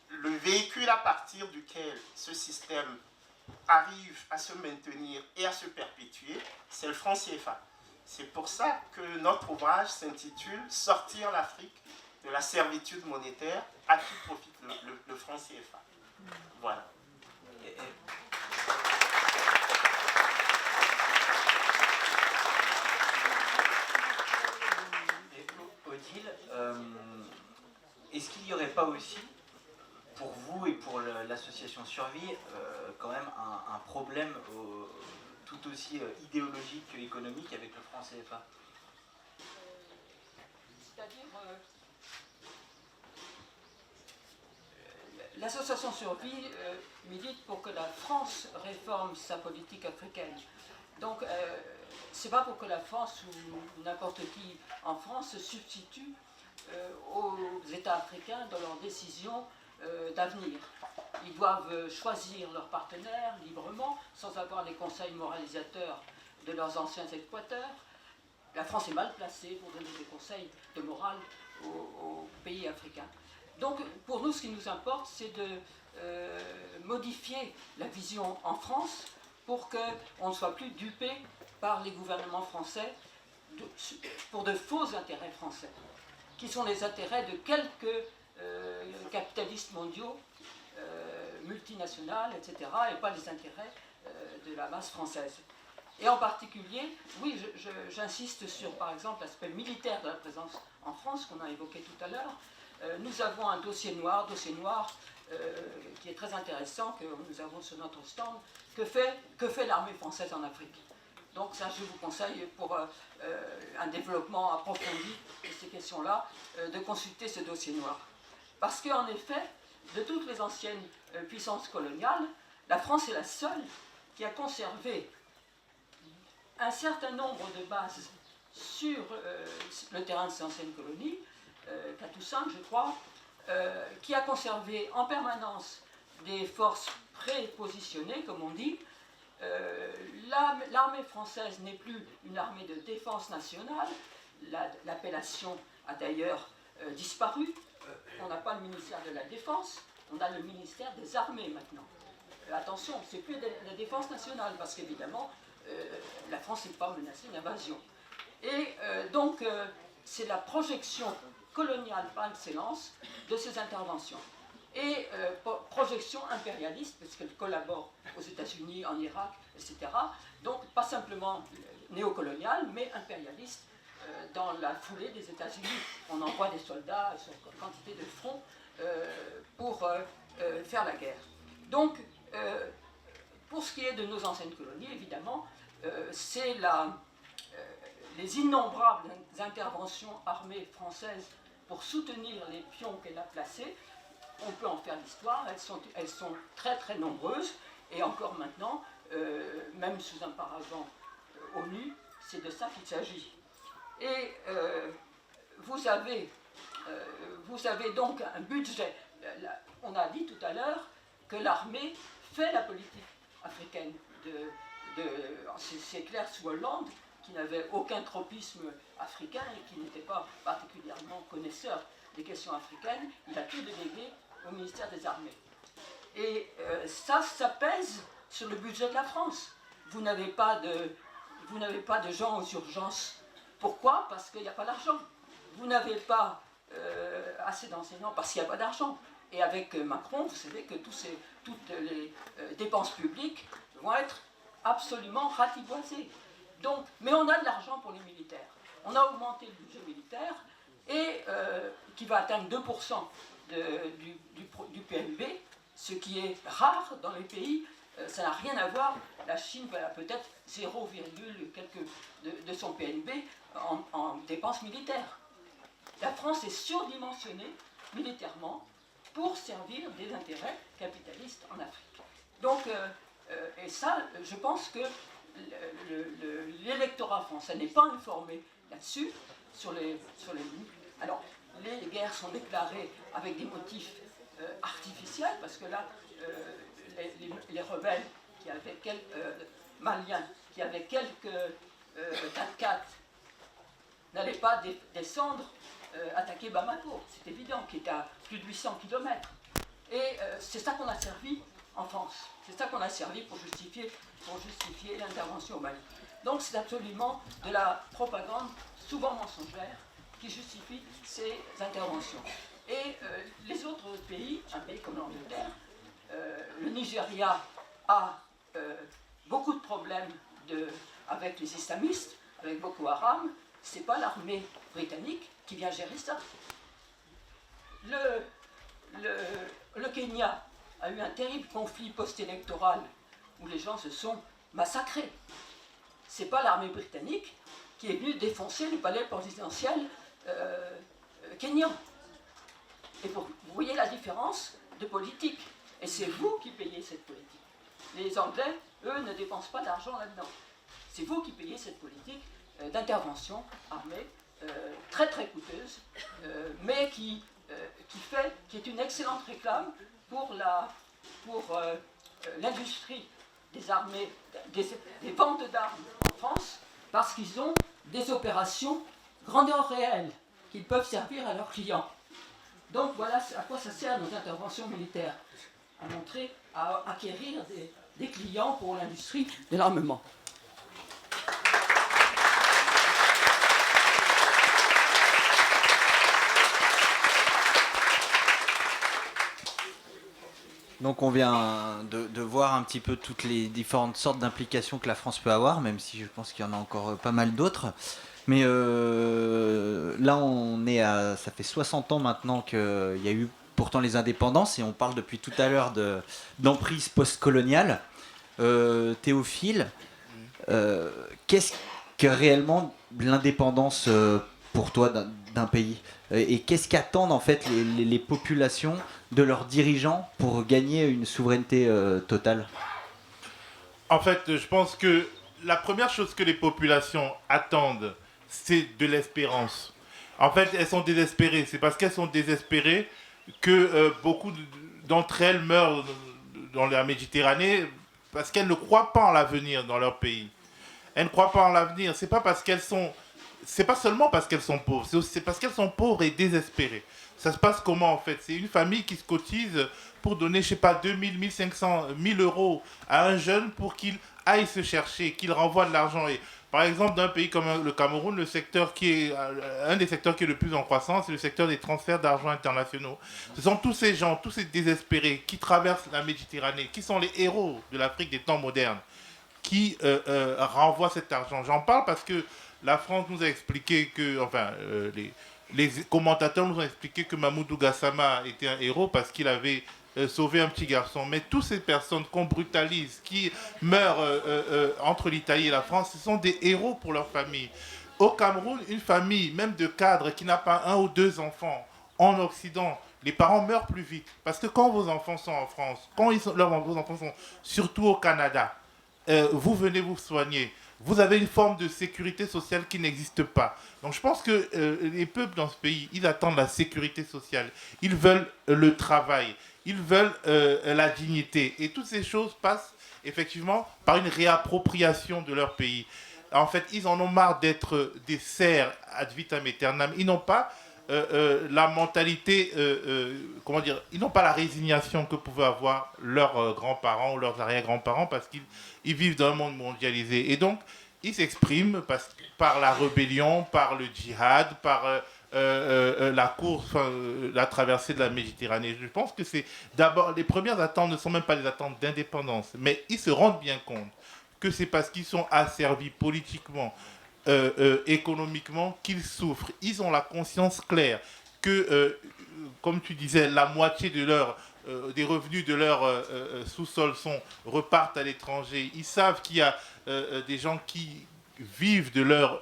le véhicule à partir duquel ce système arrive à se maintenir et à se perpétuer, c'est le franc CFA. C'est pour ça que notre ouvrage s'intitule « Sortir l'Afrique de la servitude monétaire à qui profite le franc CFA ». Voilà. Odile, est-ce qu'il n'y aurait pas aussi, pour vous et pour l'association Survie, quand même un problème tout aussi idéologique qu'économique avec le franc CFA? C'est-à-dire, l'association Survie milite pour que la France réforme sa politique africaine. Donc, c'est pas pour que la France ou n'importe qui en France se substitue aux États africains dans leurs décisions d'avenir. Ils doivent choisir leurs partenaires librement, sans avoir les conseils moralisateurs de leurs anciens exploiteurs. La France est mal placée pour donner des conseils de morale aux pays africains. Donc, pour nous, ce qui nous importe, c'est de modifier la vision en France pour qu'on ne soit plus dupé par les gouvernements français pour de faux intérêts français, qui sont les intérêts de quelques capitalistes mondiaux, multinationales, etc., et pas les intérêts de la masse française. Et en particulier, oui, j'insiste sur, par exemple, l'aspect militaire de la présence en France, qu'on a évoqué tout à l'heure. Nous avons un dossier noir qui est très intéressant, que nous avons sur notre stand. Que fait l'armée française en Afrique? Donc ça, je vous conseille, pour un développement approfondi de ces questions-là, de consulter ce dossier noir. Parce qu'en effet, de toutes les anciennes puissances coloniales, la France est la seule qui a conservé un certain nombre de bases sur le terrain de ces anciennes colonies, 4 ou 5 je crois, qui a conservé en permanence des forces prépositionnées, comme on dit. L'armée française n'est plus une armée de défense nationale, l'appellation a d'ailleurs disparu. On n'a pas le ministère de la Défense, on a le ministère des Armées maintenant. Attention, c'est plus de la défense nationale, parce qu'évidemment, la France n'est pas menacée d'invasion. Et donc, c'est la projection coloniale par excellence de ces interventions. Et projection impérialiste, parce qu'elle collabore aux États-Unis, en Irak, etc. Donc, pas simplement néocoloniale, mais impérialiste. Dans la foulée des États-Unis, on envoie des soldats sur quantité de fronts pour faire la guerre. Donc, pour ce qui est de nos anciennes colonies, évidemment, c'est les innombrables interventions armées françaises pour soutenir les pions qu'elle a placés. On peut en faire l'histoire, elles sont très très nombreuses, et encore maintenant, même sous un paravent ONU, c'est de ça qu'il s'agit. Et vous avez donc un budget. On a dit tout à l'heure que l'armée fait la politique africaine. C'est clair sous Hollande, qui n'avait aucun tropisme africain et qui n'était pas particulièrement connaisseur des questions africaines, il a tout délégué au ministère des Armées. Et ça pèse sur le budget de la France. Vous n'avez pas de gens aux urgences. Pourquoi? Parce qu'il n'y a pas d'argent. Vous n'avez pas assez d'enseignants parce qu'il n'y a pas d'argent. Et avec Macron, vous savez que toutes les dépenses publiques vont être absolument ratiboisées. Donc, mais on a de l'argent pour les militaires. On a augmenté le budget militaire et qui va atteindre 2% du PNB, ce qui est rare dans les pays. Ça n'a rien à voir. La Chine va peut-être 0, quelques de son PNB en dépenses militaires. La France est surdimensionnée militairement pour servir des intérêts capitalistes en Afrique. Donc, et ça, je pense que l'électorat français n'est pas informé là-dessus, alors, les guerres sont déclarées avec des motifs artificiels, parce que là, les rebelles maliens qui avaient quelques 4x4 n'allaient pas descendre attaquer Bamako, c'est évident, qui est à plus de 800 km. Et c'est ça qu'on a servi en France. C'est ça qu'on a servi pour justifier l'intervention au Mali. Donc c'est absolument de la propagande, souvent mensongère, qui justifie ces interventions. Et les autres pays, un pays comme l'Angleterre, le Nigeria a beaucoup de problèmes avec les islamistes, avec Boko Haram. Ce n'est pas l'armée britannique qui vient gérer ça. Le Kenya a eu un terrible conflit post-électoral où les gens se sont massacrés. Ce n'est pas l'armée britannique qui est venue défoncer le palais présidentiel kényan. Et vous voyez la différence de politique. Et c'est vous qui payez cette politique. Les Anglais, eux, ne dépensent pas d'argent là-dedans. C'est vous qui payez cette politique d'intervention armée très très coûteuse, mais qui est une excellente réclame pour l'industrie des armées, des ventes d'armes en France, parce qu'ils ont des opérations grandeur réelle qu'ils peuvent servir à leurs clients. Donc voilà à quoi ça sert nos interventions militaires, à acquérir des clients pour l'industrie de l'armement. Donc on vient de voir un petit peu toutes les différentes sortes d'implications que la France peut avoir, même si je pense qu'il y en a encore pas mal d'autres. Mais là, ça fait 60 ans maintenant qu'il y a eu pourtant les indépendances, et on parle depuis tout à l'heure d'emprise post-coloniale. Théophile, qu'est-ce que réellement l'indépendance pour toi d'un pays ? Et qu'est-ce qu'attendent en fait les populations de leurs dirigeants pour gagner une souveraineté totale ? En fait, je pense que la première chose que les populations attendent, c'est de l'espérance. En fait, elles sont désespérées. C'est parce qu'elles sont désespérées que beaucoup d'entre elles meurent dans la Méditerranée parce qu'elles ne croient pas en l'avenir dans leur pays. Elles ne croient pas en l'avenir. C'est pas parce qu'elles sont c'est pas seulement parce qu'elles sont pauvres, c'est parce qu'elles sont pauvres et désespérées. Ça se passe comment en fait? C'est une famille qui se cotise pour donner, je sais pas, 2000, 1500, 1000 euros à un jeune pour qu'il aille se chercher, qu'il renvoie de l'argent. Et par exemple, dans un pays comme le Cameroun, le secteur qui est un des secteurs qui est le plus en croissance, c'est le secteur des transferts d'argent internationaux. Ce sont tous ces gens, tous ces désespérés qui traversent la Méditerranée, qui sont les héros de l'Afrique des temps modernes, qui renvoient cet argent. J'en parle parce que la France nous a expliqué que, enfin, les commentateurs nous ont expliqué que Mamoudou Gassama était un héros parce qu'il avait sauvé un petit garçon. Mais toutes ces personnes qu'on brutalise, qui meurent entre l'Italie et la France, ce sont des héros pour leur famille. Au Cameroun, une famille, même de cadres, qui n'a pas 1 ou 2 enfants, en Occident, les parents meurent plus vite. Parce que quand vos enfants sont en France, quand vos enfants sont surtout au Canada, vous venez vous soigner. Vous avez une forme de sécurité sociale qui n'existe pas. Donc je pense que les peuples dans ce pays, ils attendent la sécurité sociale. Ils veulent le travail. Ils veulent la dignité. Et toutes ces choses passent effectivement par une réappropriation de leur pays. En fait, ils en ont marre d'être des serfs ad vitam aeternam. Ils n'ont pas la mentalité, comment dire, ils n'ont pas la résignation que pouvaient avoir leurs grands-parents ou leurs arrière-grands-parents parce qu'ils vivent dans un monde mondialisé. Et donc, ils s'expriment par la rébellion, par le djihad, par la course, la traversée de la Méditerranée. Je pense que c'est d'abord, les premières attentes ne sont même pas des attentes d'indépendance, mais ils se rendent bien compte que c'est parce qu'ils sont asservis politiquement, économiquement, qu'ils souffrent. Ils ont la conscience claire que, comme tu disais, la moitié de des revenus de leur sous-sol repartent à l'étranger. Ils savent qu'il y a des gens qui vivent de leur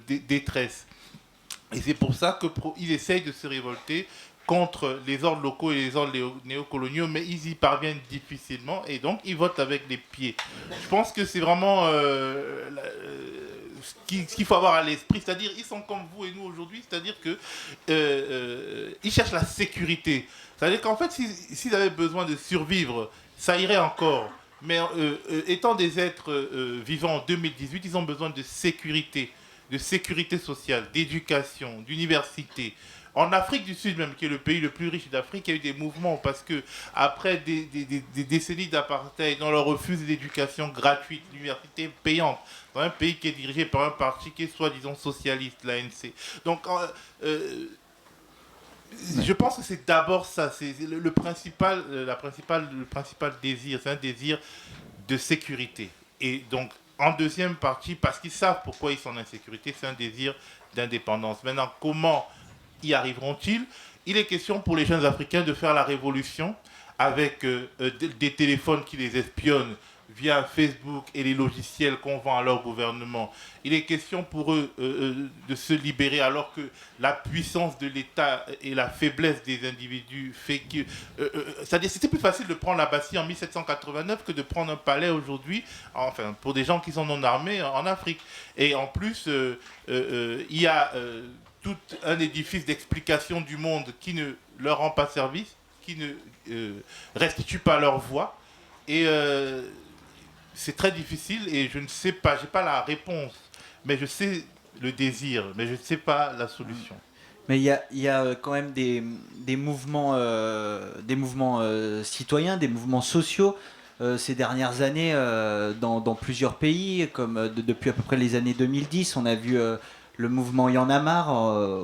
détresse. Et c'est pour ça qu'ils essayent de se révolter contre les ordres locaux et les ordres néocoloniaux, mais ils y parviennent difficilement et donc ils votent avec les pieds. Je pense que c'est vraiment ce qu'il faut avoir à l'esprit, c'est-à-dire ils sont comme vous et nous aujourd'hui, c'est-à-dire que ils cherchent la sécurité. C'est-à-dire qu'en fait, s'ils avaient besoin de survivre, ça irait encore. Mais étant des êtres vivants en 2018, ils ont besoin de sécurité sociale, d'éducation, d'université. En Afrique du Sud même, qui est le pays le plus riche d'Afrique, il y a eu des mouvements parce que après des décennies d'apartheid, on leur refuse l'éducation gratuite, l'université payante, dans un pays qui est dirigé par un parti qui est soi-disant socialiste, l'ANC. Donc, je pense que c'est d'abord ça, c'est le principal désir, c'est un désir de sécurité. Et donc, en deuxième partie, parce qu'ils savent pourquoi ils sont en insécurité, c'est un désir d'indépendance. Maintenant, comment y arriveront-ils? Il est question pour les jeunes Africains de faire la révolution avec des téléphones qui les espionnent via Facebook et les logiciels qu'on vend à leur gouvernement. Il est question pour eux de se libérer alors que la puissance de l'État et la faiblesse des individus fait que... c'est-à-dire c'était plus facile de prendre la Bastille en 1789 que de prendre un palais aujourd'hui, enfin pour des gens qui sont non armés en Afrique. Et en plus, il y a tout un édifice d'explication du monde qui ne leur rend pas service, qui ne restitue pas leur voix. Et c'est très difficile et je ne sais pas, je n'ai pas la réponse, mais je sais le désir, mais je ne sais pas la solution. Mais il y a quand même des mouvements citoyens, des mouvements sociaux ces dernières années dans plusieurs pays, comme depuis à peu près les années 2010, on a vu le mouvement Y en a marre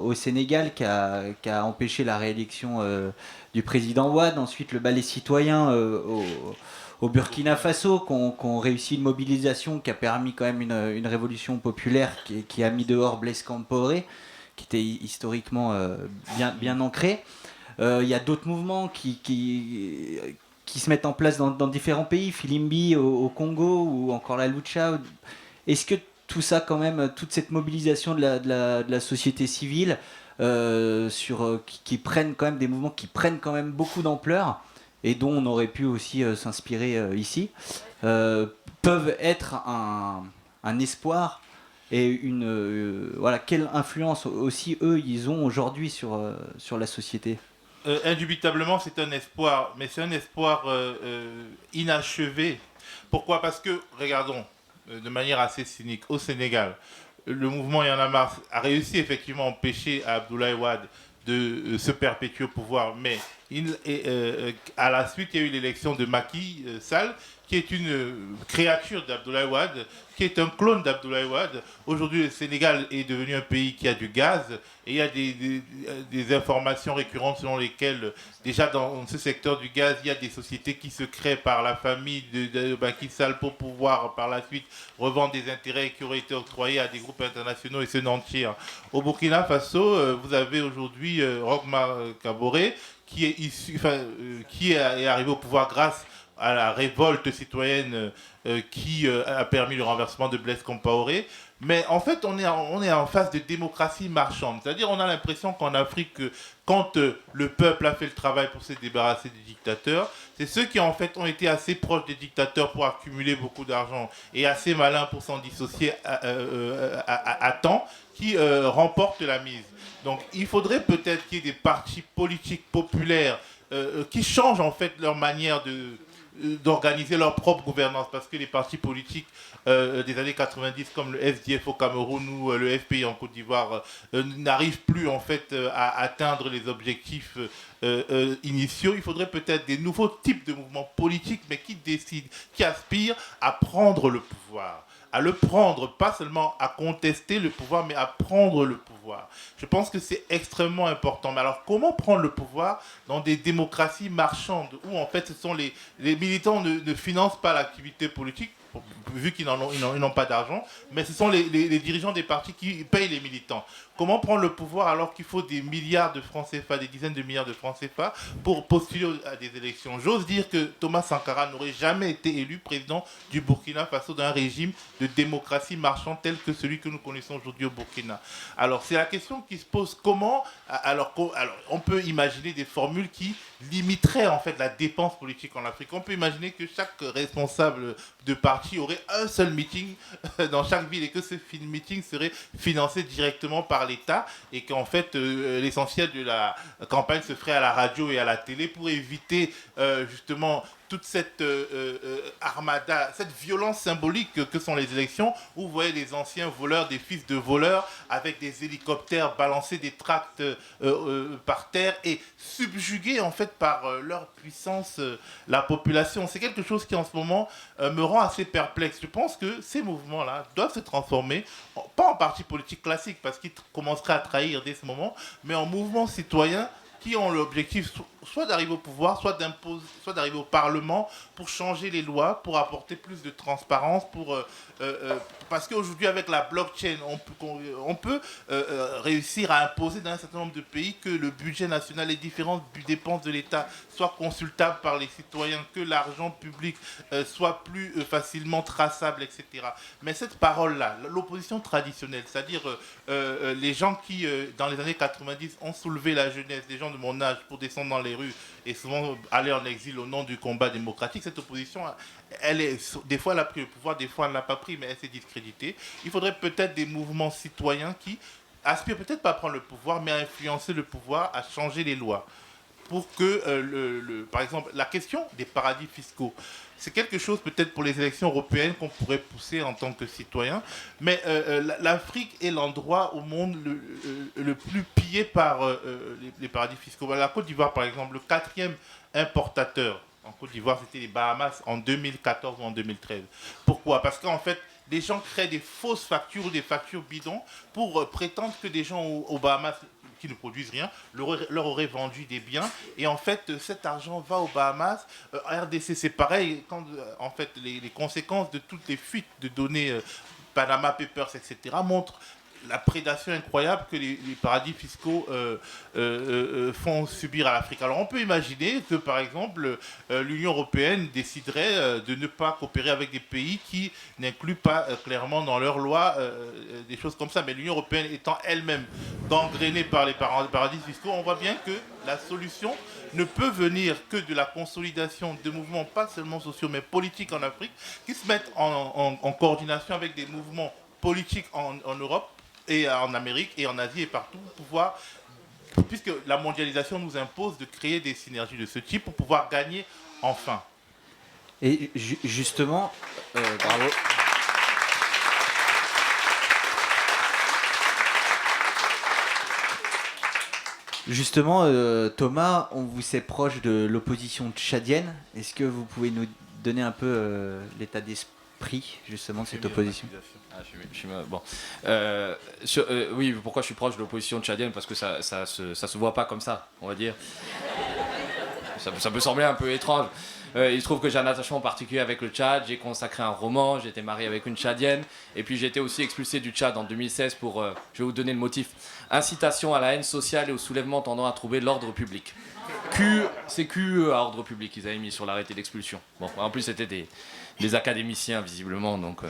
au Sénégal qui a empêché la réélection du président Wade, ensuite le ballet citoyen au Burkina Faso, qui ont réussi une mobilisation qui a permis quand même une révolution populaire qui a mis dehors Blaise Compaoré, qui était historiquement bien ancré. Il y a d'autres mouvements qui se mettent en place dans différents pays, Filimbi au Congo ou encore la Lucha. Est-ce que tout ça quand même, toute cette mobilisation de la société civile qui prennent quand même des mouvements qui prennent quand même beaucoup d'ampleur et dont on aurait pu aussi s'inspirer ici, peuvent être un espoir et voilà, quelle influence aussi eux ils ont aujourd'hui sur la société? Indubitablement c'est un espoir, mais c'est un espoir inachevé. Pourquoi? Parce que, regardons, de manière assez cynique, au Sénégal, le mouvement Y en a marre a réussi effectivement à empêcher Abdoulaye Wade de se perpétuer au pouvoir, mais à la suite, il y a eu l'élection de Macky Sall, qui est une créature d'Abdoulaye Wade, qui est un clone d'Abdoulaye Wade. Aujourd'hui, le Sénégal est devenu un pays qui a du gaz, et il y a des informations récurrentes selon lesquelles, déjà dans ce secteur du gaz, il y a des sociétés qui se créent par la famille de Macky Sall pour pouvoir, par la suite, revendre des intérêts qui auraient été octroyés à des groupes internationaux et se nantir. Au Burkina Faso, vous avez aujourd'hui Roch Marc Kaboré, qui est arrivé au pouvoir grâce à la révolte citoyenne qui a permis le renversement de Blaise Compaoré. Mais en fait, on est en phase de démocratie marchande. C'est-à-dire, on a l'impression qu'en Afrique, quand le peuple a fait le travail pour se débarrasser des dictateurs, c'est ceux qui en fait ont été assez proches des dictateurs pour accumuler beaucoup d'argent et assez malins pour s'en dissocier à temps qui remportent la mise. Donc, il faudrait peut-être qu'il y ait des partis politiques populaires qui changent en fait leur manière d'organiser leur propre gouvernance, parce que les partis politiques des années 90 comme le SDF au Cameroun ou le FPI en Côte d'Ivoire n'arrivent plus en fait à atteindre les objectifs initiaux. Il faudrait peut-être des nouveaux types de mouvements politiques, mais qui décident, qui aspirent à prendre le pouvoir. À le prendre, pas seulement à contester le pouvoir, mais à prendre le pouvoir. Je pense que c'est extrêmement important. Mais alors, comment prendre le pouvoir dans des démocraties marchandes où, en fait, ce sont les militants ne financent pas l'activité politique, vu qu'ils n'ont pas d'argent, mais ce sont les dirigeants des partis qui payent les militants. Comment prendre le pouvoir alors qu'il faut des milliards de francs CFA, des dizaines de milliards de francs CFA pour postuler à des élections? J'ose dire que Thomas Sankara n'aurait jamais été élu président du Burkina Faso d'un régime de démocratie marchande tel que celui que nous connaissons aujourd'hui au Burkina. Alors c'est la question qui se pose, comment, alors on peut imaginer des formules qui limiteraient en fait la dépense politique en Afrique. On peut imaginer que chaque responsable de parti aurait un seul meeting dans chaque ville et que ce meeting serait financé directement par l'État et qu'en fait l'essentiel de la campagne se ferait à la radio et à la télé pour éviter justement toute cette armada, cette violence symbolique que sont les élections, où vous voyez les anciens voleurs, des fils de voleurs, avec des hélicoptères balancer des tracts par terre et subjuguer en fait par leur puissance la population. C'est quelque chose qui en ce moment me rend assez perplexe. Je pense que ces mouvements-là doivent se transformer, pas en parti politique classique, parce qu'ils commenceraient à trahir dès ce moment, mais en mouvements citoyens qui ont l'objectif soit d'arriver au pouvoir, soit d'arriver au Parlement pour changer les lois, pour apporter plus de transparence, parce qu'aujourd'hui avec la blockchain, on peut réussir à imposer dans un certain nombre de pays que le budget national, les différentes dépenses de l'État soient consultables par les citoyens, que l'argent public soit plus facilement traçable, etc. Mais cette parole-là, l'opposition traditionnelle, c'est-à-dire les gens qui, dans les années 90, ont soulevé la jeunesse, les gens de mon âge, pour descendre dans les rues et souvent aller en exil au nom du combat démocratique, cette opposition, des fois elle a pris le pouvoir, des fois elle ne l'a pas pris, mais elle s'est discréditée. Il faudrait peut-être des mouvements citoyens qui aspirent peut-être pas à prendre le pouvoir, mais à influencer le pouvoir, à changer les lois. Pour que, par exemple, la question des paradis fiscaux, c'est quelque chose peut-être pour les élections européennes qu'on pourrait pousser en tant que citoyen, mais l'Afrique est l'endroit au monde le plus pillé par les paradis fiscaux. La Côte d'Ivoire, par exemple, le 4e importateur en Côte d'Ivoire, c'était les Bahamas en 2014 ou en 2013. Pourquoi? Parce qu'en fait, les gens créent des fausses factures ou des factures bidons pour prétendre que des gens aux Bahamas qui ne produisent rien, leur auraient vendu des biens. Et en fait, cet argent va aux Bahamas. RDC, c'est pareil. Quand, en fait, les conséquences de toutes les fuites de données, Panama Papers, etc., montrent la prédation incroyable que les paradis fiscaux font subir à l'Afrique. Alors on peut imaginer que par exemple l'Union européenne déciderait de ne pas coopérer avec des pays qui n'incluent pas clairement dans leur loi des choses comme ça. Mais l'Union européenne étant elle-même gangrénée par les paradis fiscaux, on voit bien que la solution ne peut venir que de la consolidation de mouvements, pas seulement sociaux, mais politiques en Afrique, qui se mettent en coordination avec des mouvements politiques en Europe, et en Amérique et en Asie et partout, pour pouvoir, puisque la mondialisation nous impose de créer des synergies de ce type pour pouvoir gagner enfin. Et justement, bravo. Justement, Thomas, on vous sait proche de l'opposition tchadienne. Est-ce que vous pouvez nous donner un peu l'état d'esprit justement de cette opposition? Bon. Oui, pourquoi je suis proche de l'opposition tchadienne? Parce que ça se voit pas comme ça, on va dire. Ça peut sembler un peu étrange. Il se trouve que j'ai un attachement particulier avec le Tchad, j'ai consacré un roman, j'ai été marié avec une Tchadienne, et puis j'ai été aussi expulsé du Tchad en 2016 pour, je vais vous donner le motif, incitation à la haine sociale et au soulèvement tendant à troubler l'ordre public. C'est QE à ordre public, ils avaient mis sur l'arrêté d'expulsion. Bon, en plus c'était des académiciens visiblement, donc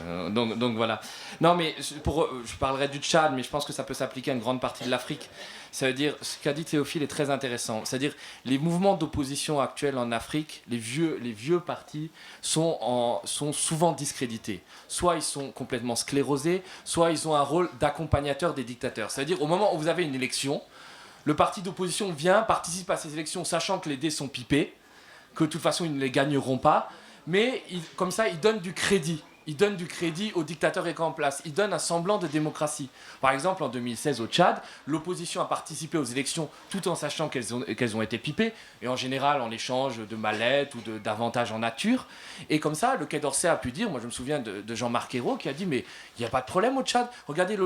voilà. Non mais je parlerai du Tchad, mais je pense que ça peut s'appliquer à une grande partie de l'Afrique. Ça veut dire, ce qu'a dit Théophile est très intéressant. C'est-à-dire, les mouvements d'opposition actuels en Afrique, les vieux partis sont souvent discrédités. Soit ils sont complètement sclérosés, soit ils ont un rôle d'accompagnateur des dictateurs. C'est-à-dire, au moment où vous avez une élection, le parti d'opposition vient, participe à ces élections, sachant que les dés sont pipés, que de toute façon ils ne les gagneront pas, mais comme ça, ils donnent du crédit. Ils donnent du crédit aux dictateurs qui sont en place. Ils donnent un semblant de démocratie. Par exemple, en 2016 au Tchad, l'opposition a participé aux élections tout en sachant qu'elles ont été pipées, et en général en échange de mallettes ou d'avantages en nature. Et comme ça, le Quai d'Orsay a pu dire, moi je me souviens de Jean-Marc Ayrault qui a dit, mais il n'y a pas de problème au Tchad, regardez,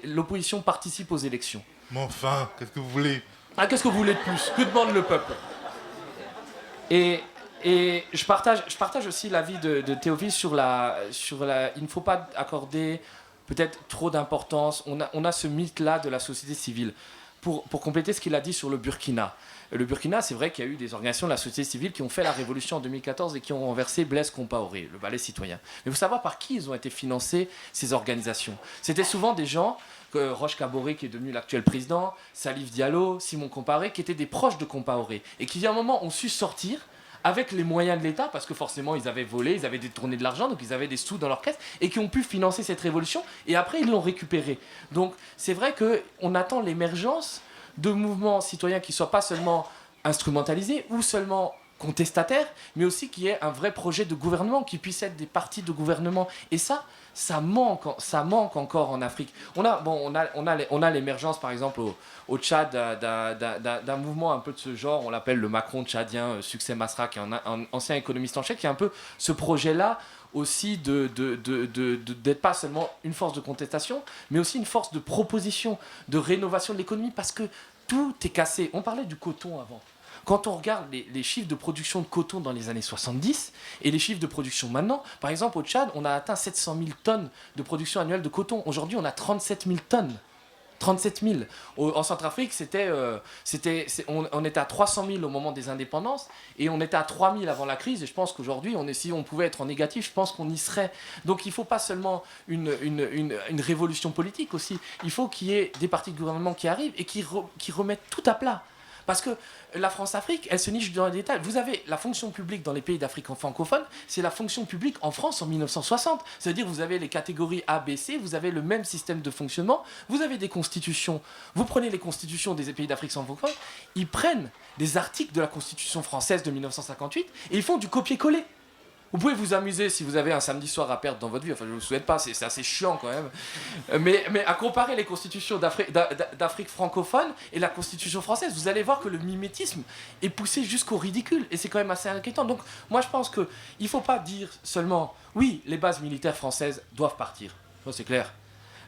l'opposition participe aux élections. Mais enfin, qu'est-ce que vous voulez? Qu'est-ce que vous voulez de plus? Que demande le peuple? Et je partage aussi l'avis de Théophile sur il ne faut pas accorder peut-être trop d'importance. On a ce mythe-là de la société civile. Pour compléter ce qu'il a dit sur le Burkina. Le Burkina, c'est vrai qu'il y a eu des organisations de la société civile qui ont fait la révolution en 2014 et qui ont renversé Blaise Compaoré, le ballet citoyen. Mais il faut savoir par qui ils ont été financés, ces organisations. C'était souvent des gens, Roch Kaboré qui est devenu l'actuel président, Salif Diallo, Simon Compaoré, qui étaient des proches de Compaoré et qui à un moment ont su sortir avec les moyens de l'État, parce que forcément ils avaient volé, ils avaient détourné de l'argent, donc ils avaient des sous dans leur caisse, et qui ont pu financer cette révolution, et après ils l'ont récupéré. Donc c'est vrai qu'on attend l'émergence de mouvements citoyens qui ne soient pas seulement instrumentalisés, ou seulement contestataires, mais aussi qu'il y ait un vrai projet de gouvernement, qui puisse être des partis de gouvernement. Et ça manque encore en Afrique. On a l'émergence, par exemple, au Tchad, d'un mouvement un peu de ce genre, on l'appelle le Macron tchadien, Succès Masra, qui est un ancien économiste en chef, qui a un peu ce projet-là aussi d'être pas seulement une force de contestation, mais aussi une force de proposition, de rénovation de l'économie, parce que tout est cassé. On parlait du coton avant. Quand on regarde les chiffres de production de coton dans les années 70 et les chiffres de production maintenant, par exemple au Tchad, on a atteint 700 000 tonnes de production annuelle de coton. Aujourd'hui, on a 37 000 tonnes. 37 000. En Centrafrique, on était à 300 000 au moment des indépendances et on était à 3 000 avant la crise. Et je pense qu'aujourd'hui, si on pouvait être en négatif, je pense qu'on y serait. Donc il ne faut pas seulement une révolution politique aussi. Il faut qu'il y ait des partis de gouvernement qui arrivent et qui remettent tout à plat. Parce que la France-Afrique, elle se niche dans les détails. Vous avez la fonction publique dans les pays d'Afrique francophone, c'est la fonction publique en France en 1960. C'est-à-dire que vous avez les catégories A, B, C, vous avez le même système de fonctionnement, vous avez des constitutions. Vous prenez les constitutions des pays d'Afrique francophone, ils prennent des articles de la Constitution française de 1958 et ils font du copier-coller. Vous pouvez vous amuser si vous avez un samedi soir à perdre dans votre vie, enfin je ne vous le souhaite pas, c'est assez chiant quand même, mais à comparer les constitutions d'Afrique francophone et la constitution française, vous allez voir que le mimétisme est poussé jusqu'au ridicule, et c'est quand même assez inquiétant. Donc moi je pense qu'il ne faut pas dire seulement, oui, les bases militaires françaises doivent partir, ça c'est clair,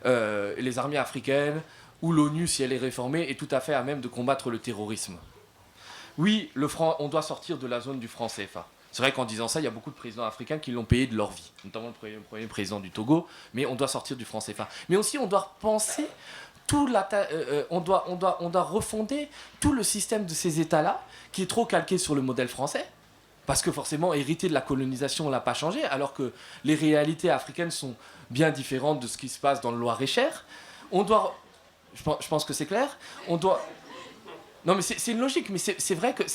les armées africaines, ou l'ONU si elle est réformée, est tout à fait à même de combattre le terrorisme. Oui, on doit sortir de la zone du franc CFA. C'est vrai qu'en disant ça, il y a beaucoup de présidents africains qui l'ont payé de leur vie, notamment le premier président du Togo, mais on doit sortir du franc CFA. Mais aussi, on doit penser, on doit refonder tout le système de ces États-là, qui est trop calqué sur le modèle français, parce que forcément, hérité de la colonisation, on ne l'a pas changé, alors que les réalités africaines sont bien différentes de ce qui se passe dans le Loir-et-Cher. Je pense que c'est clair, non mais c'est une logique, mais c'est vrai que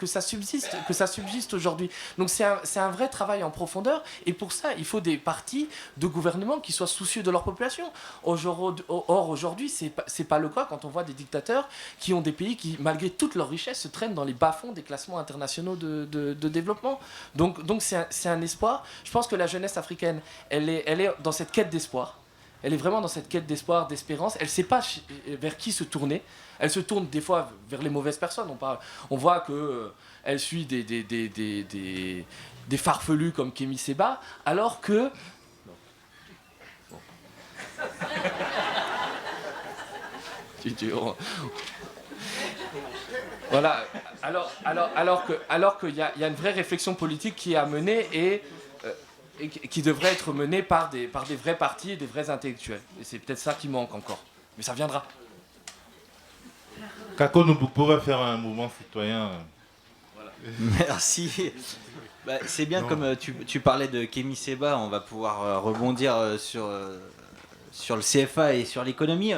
ça subsiste aujourd'hui. Donc c'est un vrai travail en profondeur, et pour ça il faut des partis de gouvernement qui soient soucieux de leur population. Or aujourd'hui c'est pas le cas quand on voit des dictateurs qui ont des pays qui malgré toute leur richesse se traînent dans les bas-fonds des classements internationaux de développement. Donc c'est un espoir. Je pense que la jeunesse africaine elle est dans cette quête d'espoir. Elle est vraiment dans cette quête d'espoir, d'espérance. Elle ne sait pas vers qui se tourner. Elle se tourne des fois vers les mauvaises personnes. On voit qu'elle suit des farfelus comme Kémy Séba, alors que... Voilà, alors qu'il y a une vraie réflexion politique qui est à mener et qui devrait être menée par des vrais partis et des vrais intellectuels. Et c'est peut-être ça qui manque encore. Mais ça viendra. Kako nous pourrait faire un mouvement citoyen. Voilà. Merci. Bah, c'est bien, comme tu parlais de Kémy Séba, on va pouvoir rebondir sur le CFA et sur l'économie.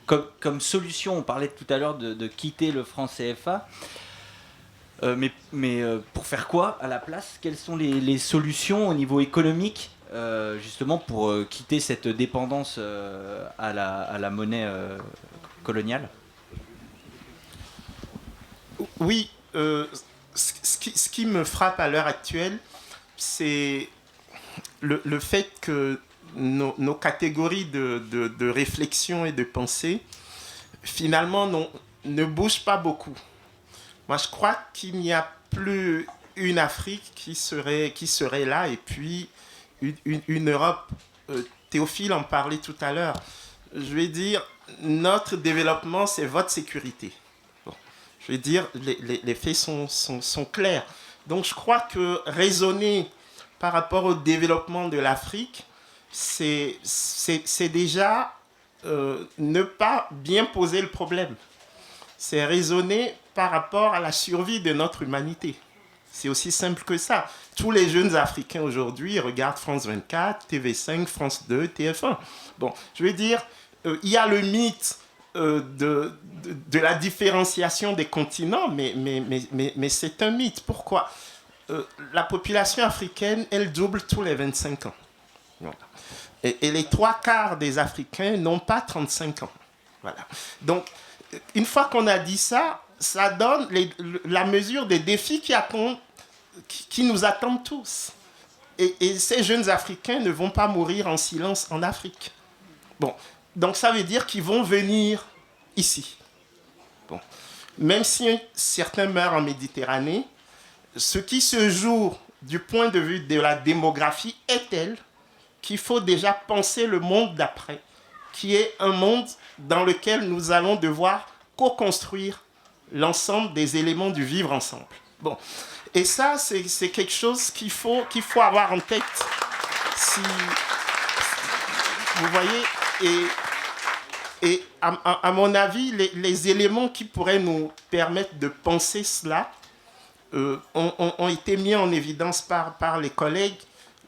Comme solution, on parlait tout à l'heure de quitter le franc CFA. Mais pour faire quoi à la place? Quelles sont les solutions au niveau économique, justement, pour quitter cette dépendance à la monnaie coloniale? Oui, ce qui me frappe à l'heure actuelle, c'est le fait que nos catégories de réflexion et de pensée, finalement, ne bougent pas beaucoup. Moi, je crois qu'il n'y a plus une Afrique qui serait là, et puis une Europe. Théophile en parlait tout à l'heure. Je vais dire, notre développement, c'est votre sécurité. Bon. Je vais dire, les faits sont clairs. Donc, je crois que raisonner par rapport au développement de l'Afrique, c'est déjà ne pas bien poser le problème. C'est raisonner par rapport à la survie de notre humanité. C'est aussi simple que ça. Tous les jeunes Africains aujourd'hui regardent France 24, TV5, France 2, TF1. Bon, je veux dire, il y a le mythe de la différenciation des continents, mais c'est un mythe. Pourquoi? La population africaine, elle double tous les 25 ans. Et les 3/4 des Africains n'ont pas 35 ans. Voilà. Donc, une fois qu'on a dit ça, ça donne la mesure des défis qui nous attendent tous. Et ces jeunes Africains ne vont pas mourir en silence en Afrique. Bon. Donc, ça veut dire qu'ils vont venir ici. Bon. Même si certains meurent en Méditerranée, ce qui se joue du point de vue de la démographie est tel qu'il faut déjà penser le monde d'après, qui est un monde dans lequel nous allons devoir co-construire l'ensemble des éléments du vivre ensemble. Bon. Et ça, c'est quelque chose qu'il faut avoir en tête. Si vous voyez, et à mon avis, les éléments qui pourraient nous permettre de penser cela ont été mis en évidence par les collègues.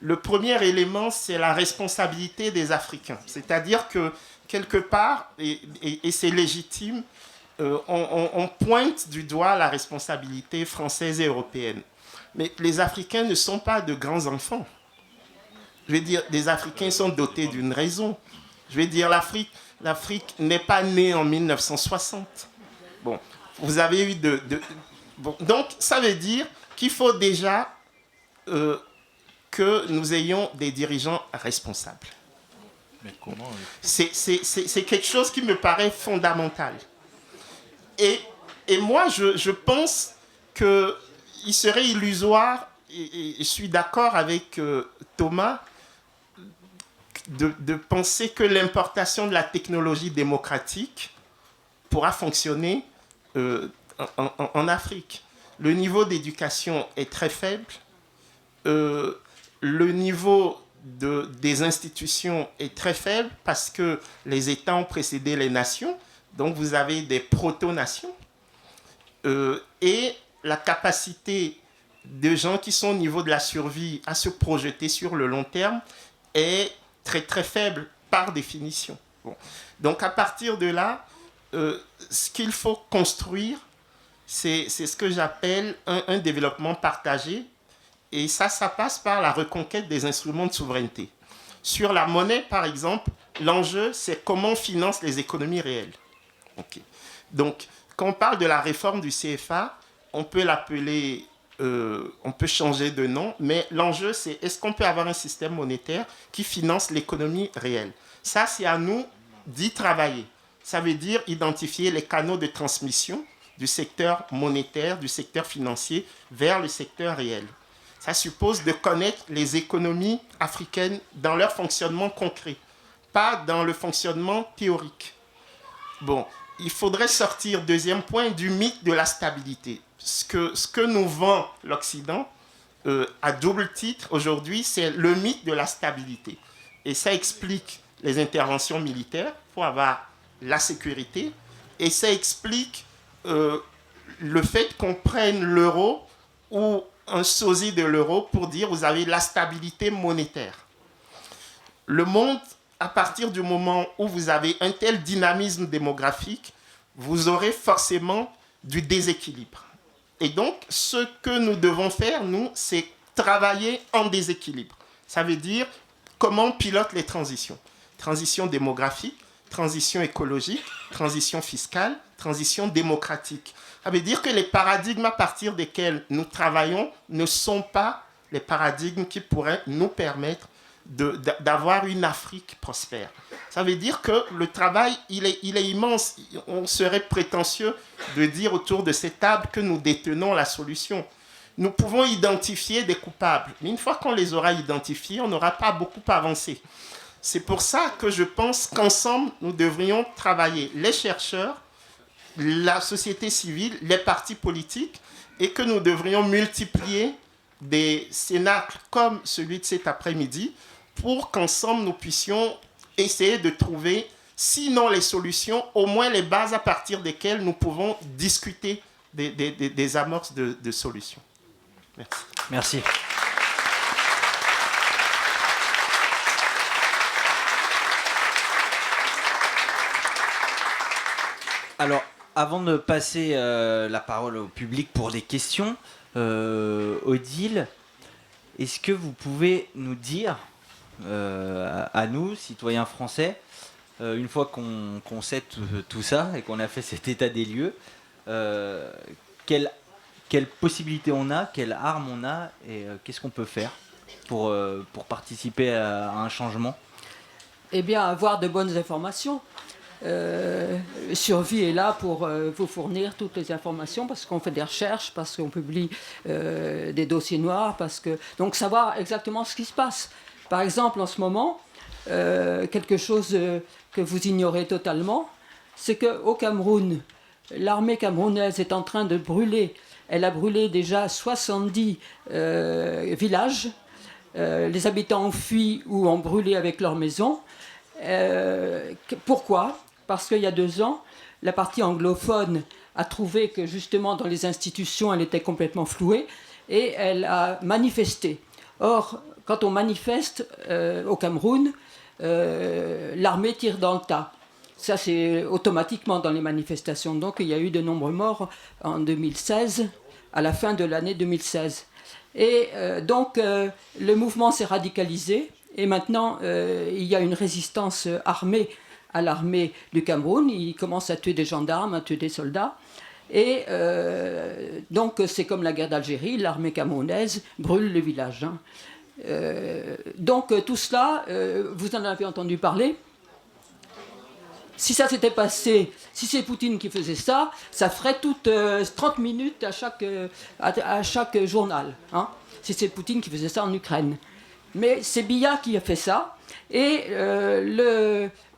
Le premier élément, c'est la responsabilité des Africains. C'est-à-dire que, quelque part, et c'est légitime, on pointe du doigt la responsabilité française et européenne. Mais les Africains ne sont pas de grands enfants. Je veux dire, les Africains sont dotés d'une raison. Je veux dire, l'Afrique n'est pas née en 1960. Bon, vous avez eu bon, donc, ça veut dire qu'il faut déjà que nous ayons des dirigeants responsables. Mais comment? C'est quelque chose qui me paraît fondamental. Et moi, je pense qu'il serait illusoire, et je suis d'accord avec Thomas, de penser que l'importation de la technologie démocratique pourra fonctionner en Afrique. Le niveau d'éducation est très faible. Le niveau des institutions est très faible parce que les États ont précédé les nations. Donc, vous avez des proto-nations. Et la capacité de gens qui sont au niveau de la survie à se projeter sur le long terme est très, très faible par définition. Bon. Donc, à partir de là, ce qu'il faut construire, c'est ce que j'appelle un développement partagé. Et ça passe par la reconquête des instruments de souveraineté. Sur la monnaie, par exemple, l'enjeu, c'est comment on finance les économies réelles. Okay. Donc, quand on parle de la réforme du CFA, on peut l'appeler, on peut changer de nom, mais l'enjeu, c'est est-ce qu'on peut avoir un système monétaire qui finance l'économie réelle? Ça, c'est à nous d'y travailler. Ça veut dire identifier les canaux de transmission du secteur monétaire, du secteur financier, vers le secteur réel. Ça suppose de connaître les économies africaines dans leur fonctionnement concret, pas dans le fonctionnement théorique. Bon, il faudrait sortir, deuxième point, du mythe de la stabilité. Ce que nous vend l'Occident, à double titre aujourd'hui, c'est le mythe de la stabilité. Et ça explique les interventions militaires pour avoir la sécurité, et ça explique le fait qu'on prenne l'euro ou un sosie de l'euro pour dire vous avez la stabilité monétaire. Le monde, à partir du moment où vous avez un tel dynamisme démographique, vous aurez forcément du déséquilibre. Et donc, ce que nous devons faire, nous, c'est travailler en déséquilibre. Ça veut dire comment on pilote les transitions. Transition démographique, transition écologique, transition fiscale, transition démocratique. Ça veut dire que les paradigmes à partir desquels nous travaillons ne sont pas les paradigmes qui pourraient nous permettre d'avoir une Afrique prospère. Ça veut dire que le travail, il est immense. On serait prétentieux de dire autour de cette table que nous détenons la solution. Nous pouvons identifier des coupables, mais une fois qu'on les aura identifiés, on n'aura pas beaucoup avancé. C'est pour ça que je pense qu'ensemble, nous devrions travailler, les chercheurs, la société civile, les partis politiques, et que nous devrions multiplier des cénacles comme celui de cet après-midi pour qu'ensemble nous puissions essayer de trouver, sinon les solutions, au moins les bases à partir desquelles nous pouvons discuter des amorces de solutions. Merci. Merci. Alors, avant de passer la parole au public pour des questions, Odile, est-ce que vous pouvez nous dire, à nous, citoyens français, une fois qu'on sait tout ça et qu'on a fait cet état des lieux, quelles possibilités on a, quelles armes on a et qu'est-ce qu'on peut faire pour participer à un changement? Eh bien, avoir de bonnes informations. Survie est là pour vous fournir toutes les informations parce qu'on fait des recherches, parce qu'on publie des dossiers noirs, donc savoir exactement ce qui se passe. Par exemple, en ce moment, quelque chose que vous ignorez totalement, c'est qu'au Cameroun, l'armée camerounaise est en train de brûler. Elle a brûlé déjà 70 villages. Les habitants ont fui ou ont brûlé avec leurs maisons. Pourquoi ? Parce qu'il y a 2 ans, la partie anglophone a trouvé que justement dans les institutions, elle était complètement flouée et elle a manifesté. Or, quand on manifeste au Cameroun, l'armée tire dans le tas. Ça, c'est automatiquement dans les manifestations. Donc, il y a eu de nombreux morts en 2016, à la fin de l'année 2016. Et donc, le mouvement s'est radicalisé. Et maintenant, il y a une résistance armée à l'armée du Cameroun. Ils commencent à tuer des gendarmes, à tuer des soldats. Et donc, c'est comme la guerre d'Algérie, l'armée camerounaise brûle le village. Hein. Donc, tout cela, vous en avez entendu parler. Si ça s'était passé, si c'est Poutine qui faisait ça, ça ferait toutes 30 minutes à chaque journal. Hein, si c'est Poutine qui faisait ça en Ukraine. Mais c'est Biya qui a fait ça. Et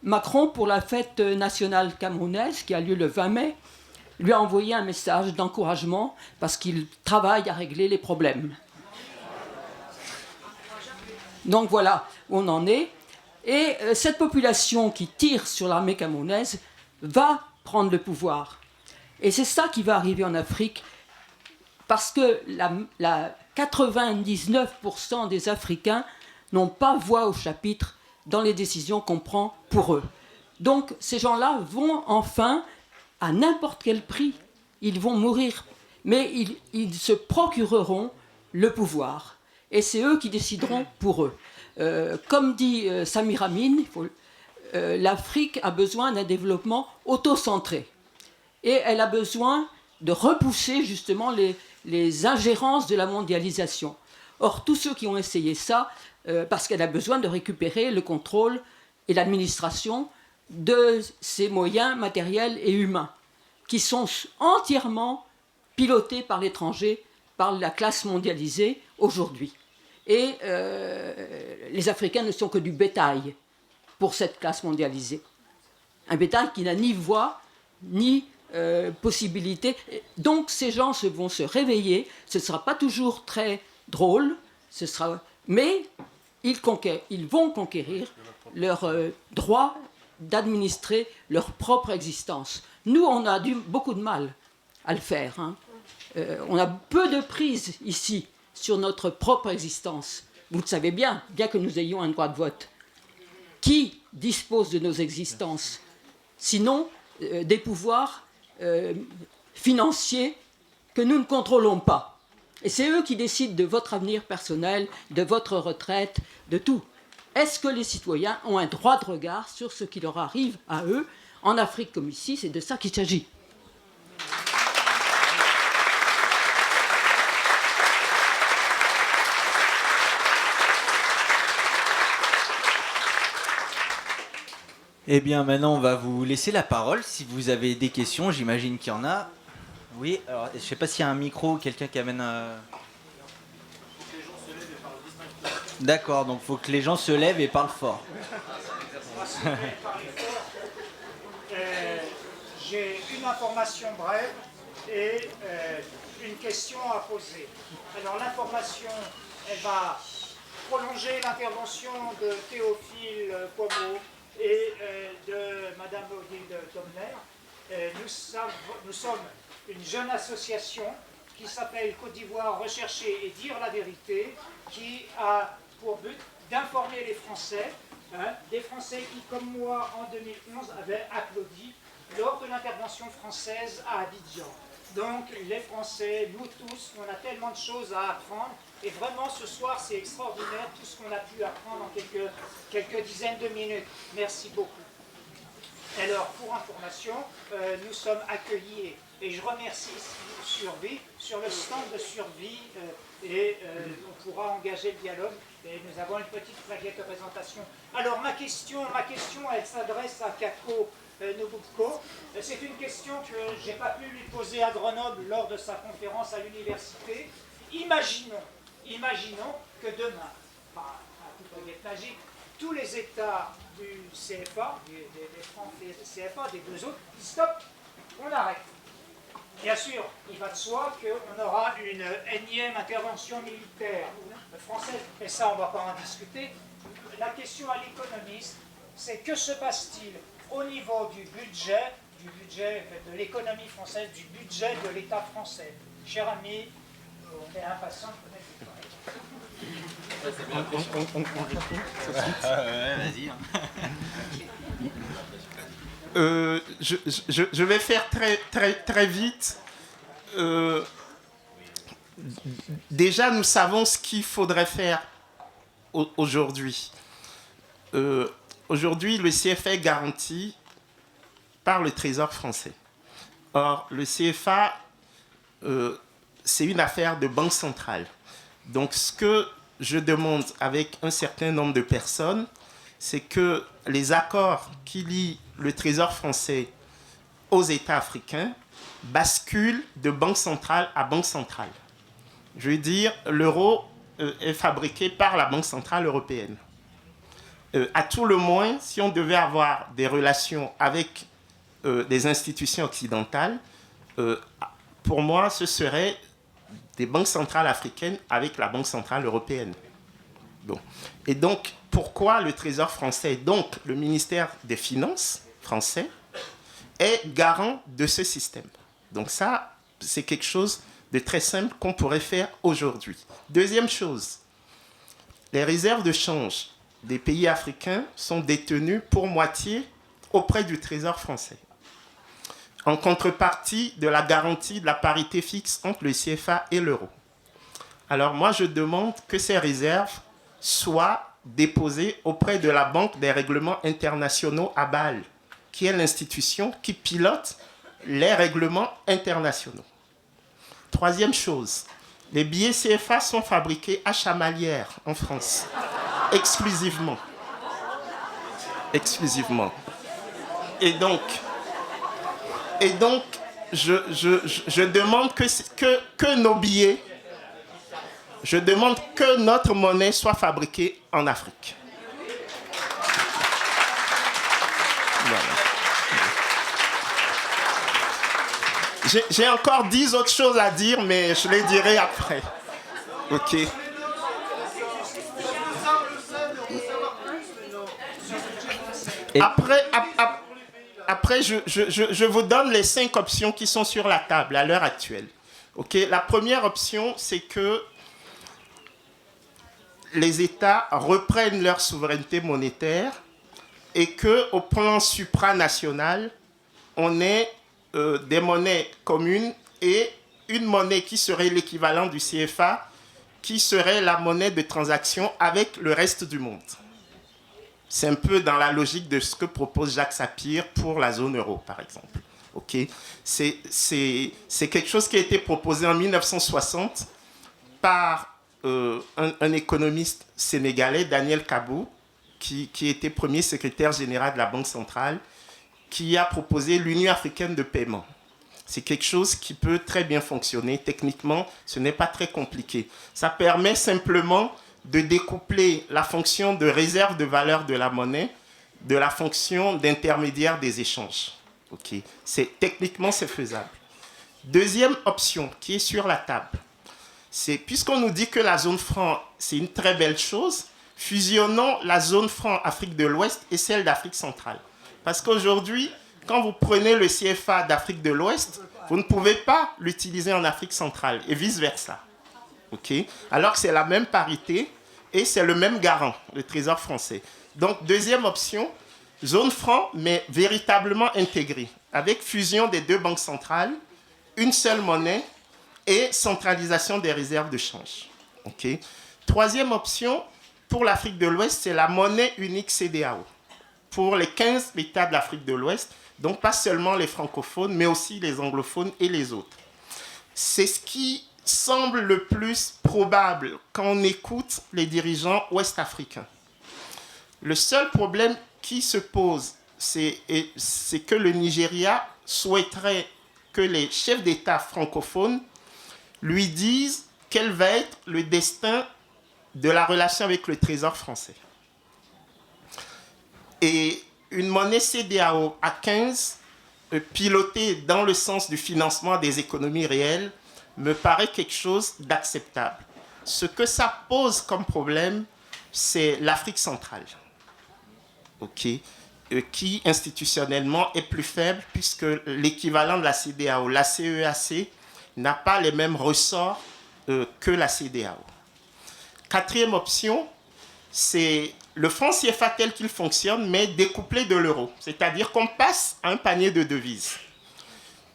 Macron, pour la fête nationale camerounaise, qui a lieu le 20 mai, lui a envoyé un message d'encouragement parce qu'il travaille à régler les problèmes. Donc voilà où on en est. Et cette population qui tire sur l'armée camerounaise va prendre le pouvoir. Et c'est ça qui va arriver en Afrique, parce que 99% des Africains n'ont pas voix au chapitre dans les décisions qu'on prend pour eux. Donc ces gens-là vont enfin, à n'importe quel prix, ils vont mourir, mais ils se procureront le pouvoir. Et c'est eux qui décideront pour eux. Comme dit Samir Amin, l'Afrique a besoin d'un développement autocentré. Et elle a besoin de repousser justement les ingérences de la mondialisation. Or, tous ceux qui ont essayé ça, parce qu'elle a besoin de récupérer le contrôle et l'administration de ces moyens matériels et humains, qui sont entièrement pilotés par l'étranger, par la classe mondialisée aujourd'hui. Et les Africains ne sont que du bétail pour cette classe mondialisée. Un bétail qui n'a ni voix, ni possibilité. Donc ces gens vont se réveiller, ce ne sera pas toujours très drôle, mais ils vont conquérir leur droit d'administrer leur propre existence. Nous, on a beaucoup de mal à le faire. Hein. On a peu de prise ici sur notre propre existence. Vous le savez bien que nous ayons un droit de vote. Qui dispose de nos existences? Sinon, des pouvoirs financiers que nous ne contrôlons pas. Et c'est eux qui décident de votre avenir personnel, de votre retraite, de tout. Est-ce que les citoyens ont un droit de regard sur ce qui leur arrive à eux? En Afrique comme ici, c'est de ça qu'il s'agit. Eh bien, maintenant, on va vous laisser la parole. Si vous avez des questions, j'imagine qu'il y en a. Oui, alors, je ne sais pas s'il y a un micro ou quelqu'un qui amène un... D'accord, donc il faut que les gens se lèvent et parlent fort. J'ai une information brève et une question à poser. Alors l'information, elle va prolonger l'intervention de Théophile Pomeau et de Madame Odile Domner. Nous sommes une jeune association qui s'appelle Côte d'Ivoire Rechercher et Dire la Vérité, qui a pour but d'informer les Français, des Français qui, comme moi, en 2011, avaient applaudi lors de l'intervention française à Abidjan. Donc, les Français, nous tous, on a tellement de choses à apprendre, et vraiment, ce soir, c'est extraordinaire, tout ce qu'on a pu apprendre en quelques dizaines de minutes. Merci beaucoup. Alors, pour information, nous sommes accueillis, et je remercie Survie, sur le stand de Survie, et on pourra engager le dialogue, et nous avons une petite plaquette de présentation. Alors, ma question, elle s'adresse à Kako Nobukko. C'est une question que je n'ai pas pu lui poser à Grenoble lors de sa conférence à l'université. Imaginons que demain, un tout peut être magique, tous les États du CFA, des francs CFA, des deux autres, disent stop, on arrête. Bien sûr, il va de soi qu'on aura une énième intervention militaire française, et ça on ne va pas en discuter. La question à l'économiste, c'est que se passe-t-il au niveau du budget de l'économie française, du budget de l'État français? Cher ami, on est impatient de connaître. Vas-y. Je vais faire très vite. Déjà, nous savons ce qu'il faudrait faire aujourd'hui. Aujourd'hui, le CFA est garanti par le Trésor français. Or, le CFA, c'est une affaire de banque centrale. Donc, ce que je demande avec un certain nombre de personnes, c'est que les accords qui lient le Trésor français aux États africains basculent de banque centrale à banque centrale. Je veux dire, l'euro est fabriqué par la Banque centrale européenne. À tout le moins, si on devait avoir des relations avec des institutions occidentales, pour moi, ce serait des banques centrales africaines avec la Banque centrale européenne. Bon. Et donc, pourquoi le Trésor français, donc le ministère des Finances français, est garant de ce système? Donc ça, c'est quelque chose de très simple qu'on pourrait faire aujourd'hui. Deuxième chose, les réserves de change des pays africains sont détenues pour moitié auprès du Trésor français, en contrepartie de la garantie de la parité fixe entre le CFA et l'euro. Alors moi, je demande que ces réserves soient déposées auprès de la Banque des règlements internationaux à Bâle, qui est l'institution qui pilote les règlements internationaux. Troisième chose, les billets CFA sont fabriqués à Chamalières, en France, exclusivement. exclusivement. Et donc je demande que nos billets, je demande que notre monnaie soit fabriquée en Afrique. Voilà. J'ai encore 10 autres choses à dire, mais je les dirai après. Ok. Après, je vous donne les 5 options qui sont sur la table à l'heure actuelle. Ok. La première option, c'est que les États reprennent leur souveraineté monétaire et qu'au plan supranational, on ait des monnaies communes et une monnaie qui serait l'équivalent du CFA, qui serait la monnaie de transaction avec le reste du monde. C'est un peu dans la logique de ce que propose Jacques Sapir pour la zone euro, par exemple. Okay. C'est quelque chose qui a été proposé en 1960 par un économiste sénégalais, Daniel Kabou, qui était premier secrétaire général de la Banque centrale, qui a proposé l'Union africaine de paiement. C'est quelque chose qui peut très bien fonctionner. Techniquement, ce n'est pas très compliqué. Ça permet simplement de découpler la fonction de réserve de valeur de la monnaie de la fonction d'intermédiaire des échanges. Okay. Techniquement, c'est faisable. Deuxième option qui est sur la table, c'est puisqu'on nous dit que la zone franc, c'est une très belle chose, fusionnons la zone franc Afrique de l'Ouest et celle d'Afrique centrale. Parce qu'aujourd'hui, quand vous prenez le CFA d'Afrique de l'Ouest, vous ne pouvez pas l'utiliser en Afrique centrale et vice-versa. Okay. Alors que c'est la même parité et c'est le même garant, le Trésor français. Donc, deuxième option, zone franc, mais véritablement intégrée, avec fusion des 2 banques centrales, une seule monnaie et centralisation des réserves de change. Okay. Troisième option, pour l'Afrique de l'Ouest, c'est la monnaie unique CEDEAO. Pour les 15 États de l'Afrique de l'Ouest, donc pas seulement les francophones, mais aussi les anglophones et les autres. C'est ce qui semble le plus probable quand on écoute les dirigeants ouest-africains. Le seul problème qui se pose, c'est que le Nigeria souhaiterait que les chefs d'État francophones lui disent quel va être le destin de la relation avec le Trésor français. Et une monnaie CEDEAO à 15, pilotée dans le sens du financement des économies réelles, me paraît quelque chose d'acceptable. Ce que ça pose comme problème, c'est l'Afrique centrale, okay, qui institutionnellement est plus faible puisque l'équivalent de la CEDEAO, la CEAC, n'a pas les mêmes ressorts que la CEDEAO. Quatrième option, c'est le franc CFA tel qu'il fonctionne, mais découplé de l'euro. C'est-à-dire qu'on passe à un panier de devises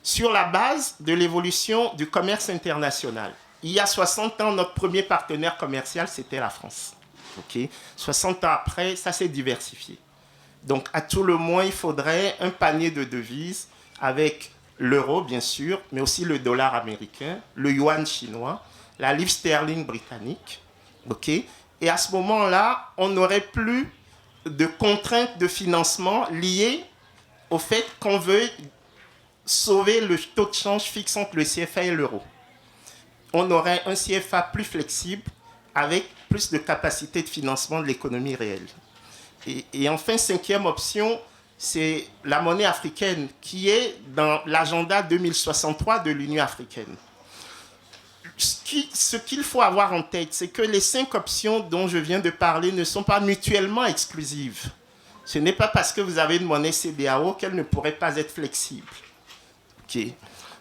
sur la base de l'évolution du commerce international. Il y a 60 ans, notre premier partenaire commercial, c'était la France. Okay. 60 ans après, ça s'est diversifié. Donc, à tout le moins, il faudrait un panier de devises avec l'euro, bien sûr, mais aussi le dollar américain, le yuan chinois, la livre sterling britannique. Okay. Et à ce moment-là, on n'aurait plus de contraintes de financement liées au fait qu'on veut sauver le taux de change fixe entre le CFA et l'euro. On aurait un CFA plus flexible avec plus de capacité de financement de l'économie réelle. Et enfin, cinquième option, c'est la monnaie africaine qui est dans l'agenda 2063 de l'Union africaine. Ce qu'il faut avoir en tête, c'est que les 5 options dont je viens de parler ne sont pas mutuellement exclusives. Ce n'est pas parce que vous avez une monnaie CEDEAO qu'elle ne pourrait pas être flexible. Okay.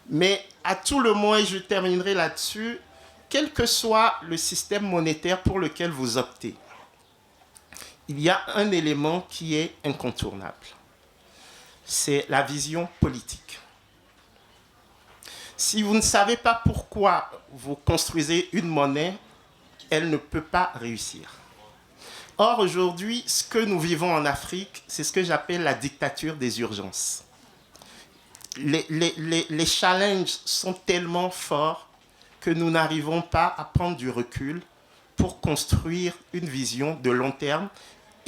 Mais à tout le moins, et je terminerai là-dessus, quel que soit le système monétaire pour lequel vous optez, il y a un élément qui est incontournable. C'est la vision politique. Si vous ne savez pas pourquoi vous construisez une monnaie, elle ne peut pas réussir. Or, aujourd'hui, ce que nous vivons en Afrique, c'est ce que j'appelle la dictature des urgences. Les challenges sont tellement forts que nous n'arrivons pas à prendre du recul pour construire une vision de long terme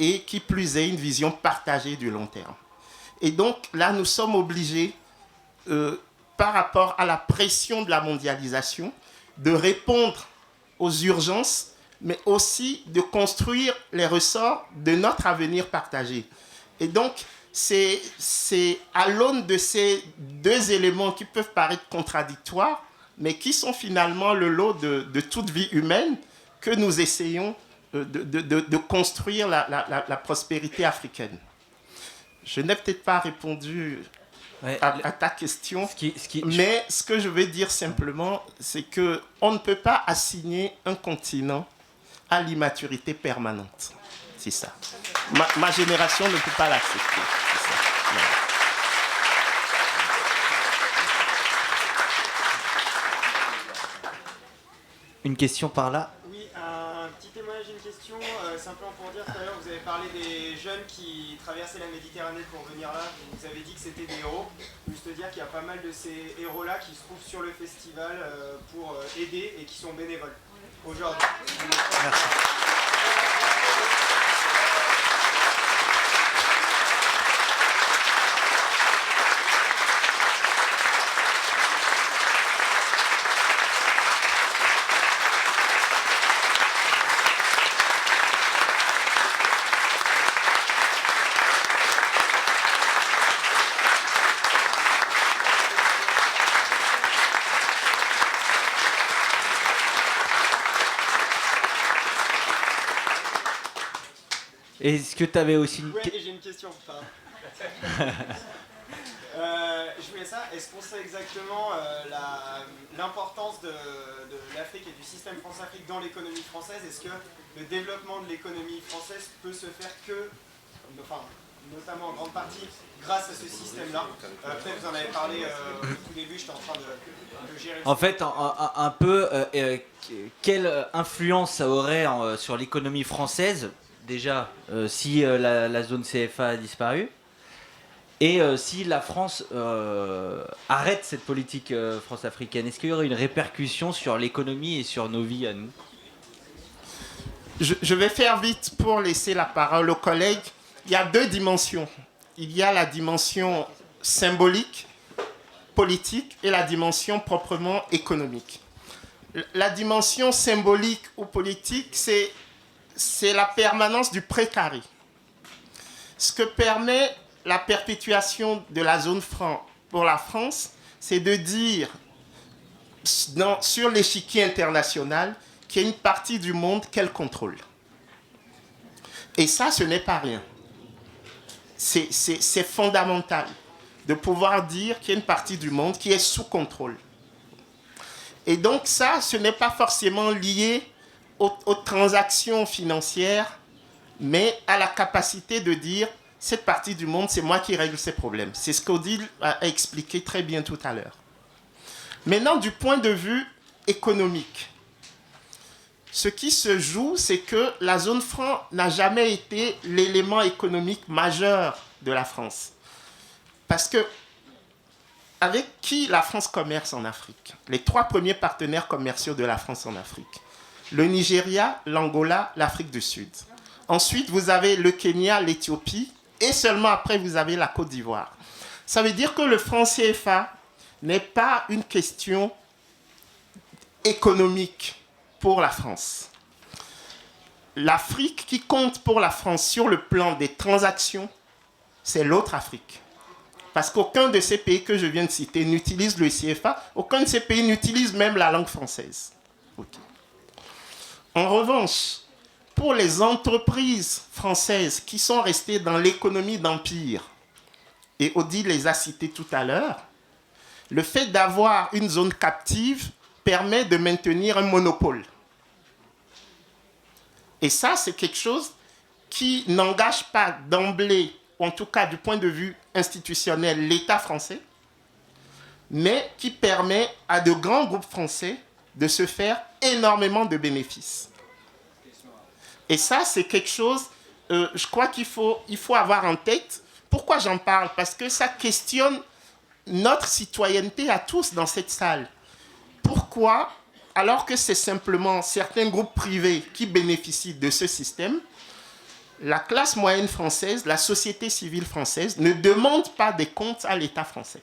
et qui plus est une vision partagée du long terme. Et donc là, nous sommes obligés, par rapport à la pression de la mondialisation, de répondre aux urgences, mais aussi de construire les ressorts de notre avenir partagé. Et donc, c'est à l'aune de ces deux éléments qui peuvent paraître contradictoires, mais qui sont finalement le lot de toute vie humaine, que nous essayons de construire la prospérité africaine. Je n'ai peut-être pas répondu à ta question, mais ce que je veux dire simplement, c'est qu'on ne peut pas assigner un continent à l'immaturité permanente. C'est ça. Ma génération ne peut pas l'accepter. C'est ça. Voilà. Une question par là. Oui, un petit témoignage, une question, simplement pour dire, tout à l'heure vous avez parlé des jeunes qui traversaient la Méditerranée pour venir là, vous avez dit que c'était des héros. Juste dire qu'il y a pas mal de ces héros-là qui se trouvent sur le festival pour aider et qui sont bénévoles aujourd'hui. Merci. Est-ce que tu avais aussi une... Oui, j'ai une question. Je voulais ça. Est-ce qu'on sait exactement l'importance de l'Afrique et du système France-Afrique dans l'économie française? Est-ce que le développement de l'économie française peut se faire notamment en grande partie grâce à ce système-là? Après, vous en avez parlé au tout début, j'étais en train de gérer... En fait, un peu, quelle influence ça aurait sur l'économie française, déjà, si la zone CFA a disparu, et si la France arrête cette politique France-africaine? Est-ce qu'il y aurait une répercussion sur l'économie et sur nos vies à nous? Je vais faire vite pour laisser la parole aux collègues. Il y a deux dimensions. Il y a la dimension symbolique, politique, et la dimension proprement économique. La dimension symbolique ou politique, c'est la permanence du précaré. Ce que permet la perpétuation de la zone franc pour la France, c'est de dire sur l'échiquier international qu'il y a une partie du monde qu'elle contrôle. Et ça, ce n'est pas rien. C'est fondamental de pouvoir dire qu'il y a une partie du monde qui est sous contrôle. Et donc ça, ce n'est pas forcément lié aux transactions financières, mais à la capacité de dire cette partie du monde, c'est moi qui règle ces problèmes. C'est ce qu'Odile a expliqué très bien tout à l'heure. Maintenant, du point de vue économique, ce qui se joue, c'est que la zone franc n'a jamais été l'élément économique majeur de la France. Parce que, avec qui la France commerce en Afrique? Les trois premiers partenaires commerciaux de la France en Afrique: le Nigeria, l'Angola, l'Afrique du Sud. Ensuite, vous avez le Kenya, l'Éthiopie, et seulement après, vous avez la Côte d'Ivoire. Ça veut dire que le franc CFA n'est pas une question économique pour la France. L'Afrique qui compte pour la France sur le plan des transactions, c'est l'autre Afrique. Parce qu'aucun de ces pays que je viens de citer n'utilise le CFA, aucun de ces pays n'utilise même la langue française. Okay. En revanche, pour les entreprises françaises qui sont restées dans l'économie d'empire, et Odile les a citées tout à l'heure, le fait d'avoir une zone captive permet de maintenir un monopole. Et ça, c'est quelque chose qui n'engage pas d'emblée, ou en tout cas du point de vue institutionnel, l'État français, mais qui permet à de grands groupes français de se faire énormément de bénéfices. Et ça, c'est quelque chose, je crois qu'il faut avoir en tête. Pourquoi j'en parle? Parce que ça questionne notre citoyenneté à tous dans cette salle. Pourquoi, alors que c'est simplement certains groupes privés qui bénéficient de ce système, la classe moyenne française, la société civile française ne demande pas des comptes à l'État français.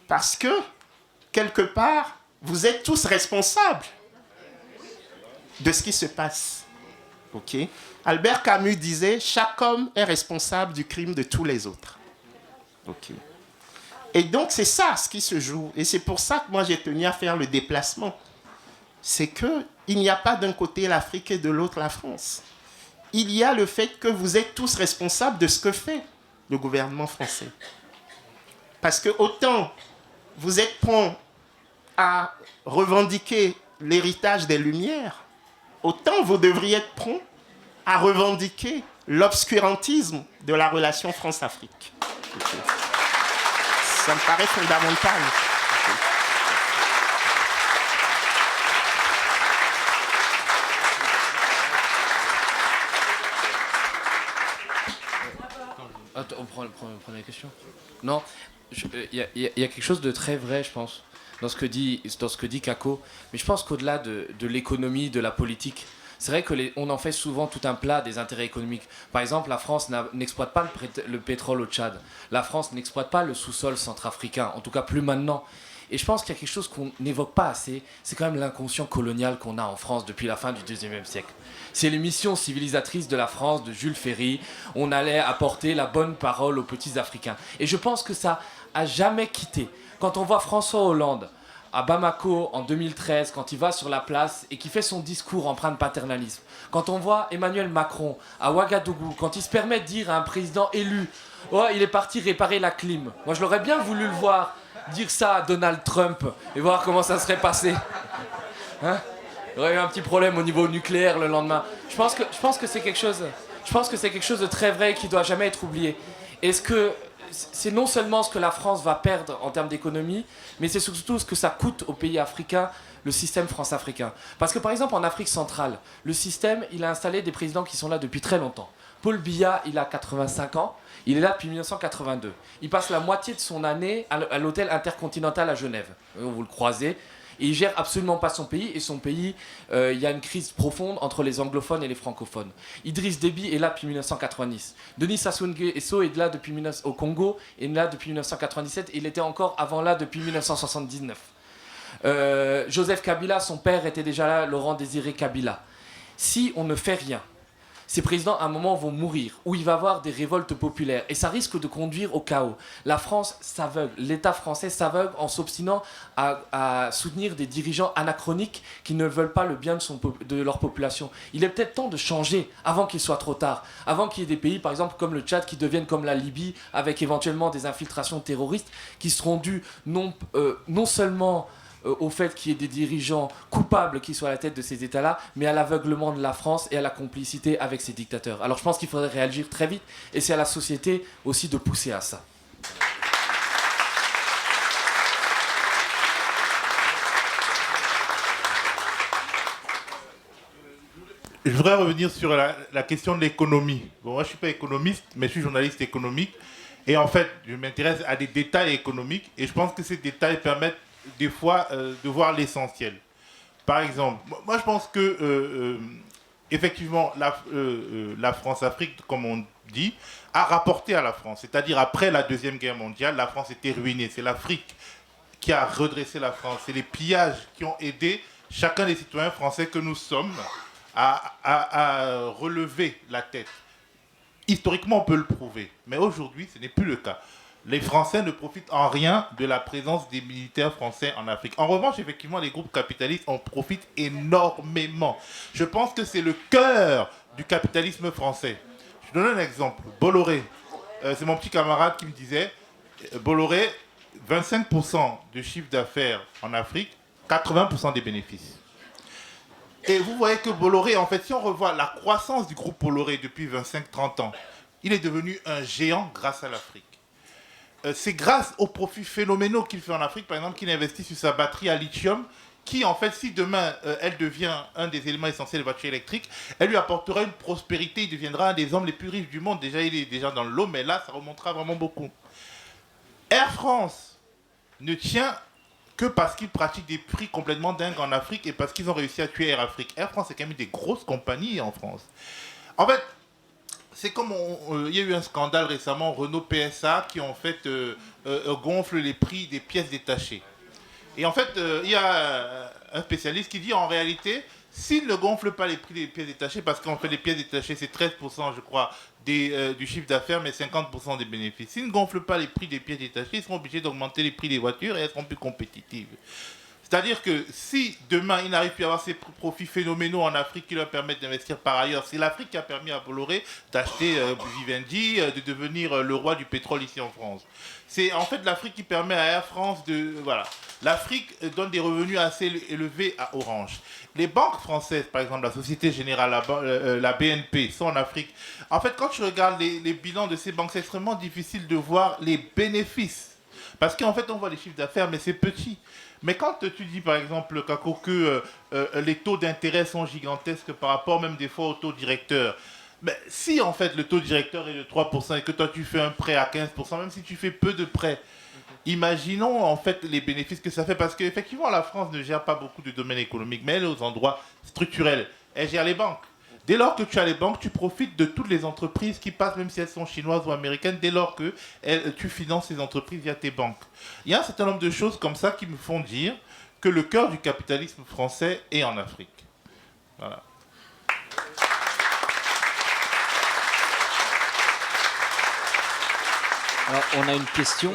Parce que, quelque part, vous êtes tous responsables de ce qui se passe. Ok? Albert Camus disait « Chaque homme est responsable du crime de tous les autres. » Ok. Et donc, c'est ça ce qui se joue. Et c'est pour ça que moi, j'ai tenu à faire le déplacement. C'est qu'il n'y a pas d'un côté l'Afrique et de l'autre la France. Il y a le fait que vous êtes tous responsables de ce que fait le gouvernement français. Parce que autant vous êtes prompt à revendiquer l'héritage des Lumières, autant vous devriez être prompt à revendiquer l'obscurantisme de la relation France-Afrique. Okay. Ça me paraît fondamental. Attends, on prend la question. Non, il y a quelque chose de très vrai, je pense, dans ce que dit Kako. Mais je pense qu'au-delà de l'économie, de la politique, c'est vrai qu'on en fait souvent tout un plat des intérêts économiques. Par exemple, la France n'exploite pas le pétrole au Tchad. La France n'exploite pas le sous-sol centrafricain, en tout cas plus maintenant. Et je pense qu'il y a quelque chose qu'on n'évoque pas assez, c'est quand même l'inconscient colonial qu'on a en France depuis la fin du XIXe siècle. C'est les missions civilisatrices de la France, de Jules Ferry. On allait apporter la bonne parole aux petits Africains. Et je pense que ça a jamais quitté. Quand on voit François Hollande à Bamako en 2013, quand il va sur la place et qui fait son discours empreint de paternalisme, quand on voit Emmanuel Macron à Ouagadougou, quand il se permet de dire à un président élu « Oh, il est parti réparer la clim ». Moi, je l'aurais bien voulu le voir dire ça à Donald Trump et voir comment ça serait passé. Hein? Il y aurait eu un petit problème au niveau nucléaire le lendemain. Je pense que c'est quelque chose de très vrai qui ne doit jamais être oublié. Est-ce que c'est non seulement ce que la France va perdre en termes d'économie, mais c'est surtout ce que ça coûte aux pays africains, le système france-africain. Parce que par exemple en Afrique centrale, le système, il a installé des présidents qui sont là depuis très longtemps. Paul Biya, il a 85 ans, il est là depuis 1982. Il passe la moitié de son année à l'hôtel Intercontinental à Genève. Vous le croisez. Et il gère absolument pas son pays. Et son pays, il y a une crise profonde entre les anglophones et les francophones. Idriss Déby est là depuis 1990. Denis Sassou Nguesso est là au Congo, est là depuis 1997. Et il était encore avant là depuis 1979. Joseph Kabila, son père était déjà là, Laurent Désiré Kabila. Si on ne fait rien, ces présidents, à un moment, vont mourir, où il va y avoir des révoltes populaires. Et ça risque de conduire au chaos. La France s'aveugle, l'État français s'aveugle en s'obstinant à soutenir des dirigeants anachroniques qui ne veulent pas le bien de leur population. Il est peut-être temps de changer avant qu'il soit trop tard. Avant qu'il y ait des pays, par exemple, comme le Tchad, qui deviennent comme la Libye, avec éventuellement des infiltrations terroristes, qui seront dues non seulement au fait qu'il y ait des dirigeants coupables qui soient à la tête de ces États-là, mais à l'aveuglement de la France et à la complicité avec ces dictateurs. Alors je pense qu'il faudrait réagir très vite, et c'est à la société aussi de pousser à ça. Je voudrais revenir sur la question de l'économie. Bon, moi, je ne suis pas économiste, mais je suis journaliste économique. Et en fait, je m'intéresse à des détails économiques, et je pense que ces détails permettent des fois de voir l'essentiel. Par exemple, moi je pense que effectivement la France-Afrique, comme on dit, a rapporté à la France. C'est-à-dire après la Deuxième Guerre mondiale, la France était ruinée. C'est l'Afrique qui a redressé la France. C'est les pillages qui ont aidé chacun des citoyens français que nous sommes à relever la tête. Historiquement, on peut le prouver. Mais aujourd'hui, ce n'est plus le cas. Les Français ne profitent en rien de la présence des militaires français en Afrique. En revanche, effectivement, les groupes capitalistes en profitent énormément. Je pense que c'est le cœur du capitalisme français. Je donne un exemple. Bolloré, c'est mon petit camarade qui me disait, Bolloré, 25% de chiffre d'affaires en Afrique, 80% des bénéfices. Et vous voyez que Bolloré, en fait, si on revoit la croissance du groupe Bolloré depuis 25-30 ans, il est devenu un géant grâce à l'Afrique. C'est grâce aux profits phénoménaux qu'il fait en Afrique, par exemple, qu'il investit sur sa batterie à lithium, qui, en fait, si demain, elle devient un des éléments essentiels de la voiture électrique, elle lui apportera une prospérité, il deviendra un des hommes les plus riches du monde. Déjà, il est déjà dans l'eau, mais là, ça remontera vraiment beaucoup. Air France ne tient que parce qu'ils pratiquent des prix complètement dingues en Afrique et parce qu'ils ont réussi à tuer Air Afrique. Air France, c'est quand même une des grosses compagnies en France. En fait, c'est comme il y a eu un scandale récemment, Renault PSA, qui en fait gonfle les prix des pièces détachées. Et en fait, il y a un spécialiste qui dit en réalité, s'il ne gonfle pas les prix des pièces détachées, parce qu'en fait les pièces détachées c'est 13% je crois du chiffre d'affaires, mais 50% des bénéfices. S'ils ne gonflent pas les prix des pièces détachées, ils seront obligés d'augmenter les prix des voitures et elles seront plus compétitives. C'est-à-dire que si demain il n'arrive plus à avoir ces profits phénoménaux en Afrique qui leur permettent d'investir par ailleurs, c'est l'Afrique qui a permis à Bolloré d'acheter Vivendi, de devenir le roi du pétrole ici en France. C'est en fait l'Afrique qui permet à Air France de... Voilà. L'Afrique donne des revenus assez élevés à Orange. Les banques françaises, par exemple la Société Générale, la BNP, sont en Afrique. En fait, quand tu regardes les bilans de ces banques, c'est extrêmement difficile de voir les bénéfices. Parce qu'en fait, on voit les chiffres d'affaires, mais c'est petit. Mais quand tu dis, par exemple, que les taux d'intérêt sont gigantesques par rapport même des fois au taux directeur, mais si en fait le taux directeur est de 3% et que toi tu fais un prêt à 15%, même si tu fais peu de prêts, imaginons en fait les bénéfices que ça fait, parce qu'effectivement la France ne gère pas beaucoup de domaines économiques, mais elle est aux endroits structurels. Elle gère les banques. Dès lors que tu as les banques, tu profites de toutes les entreprises qui passent, même si elles sont chinoises ou américaines, dès lors que tu finances ces entreprises via tes banques. Il y a un certain nombre de choses comme ça qui me font dire que le cœur du capitalisme français est en Afrique. Voilà. Alors, on a une question.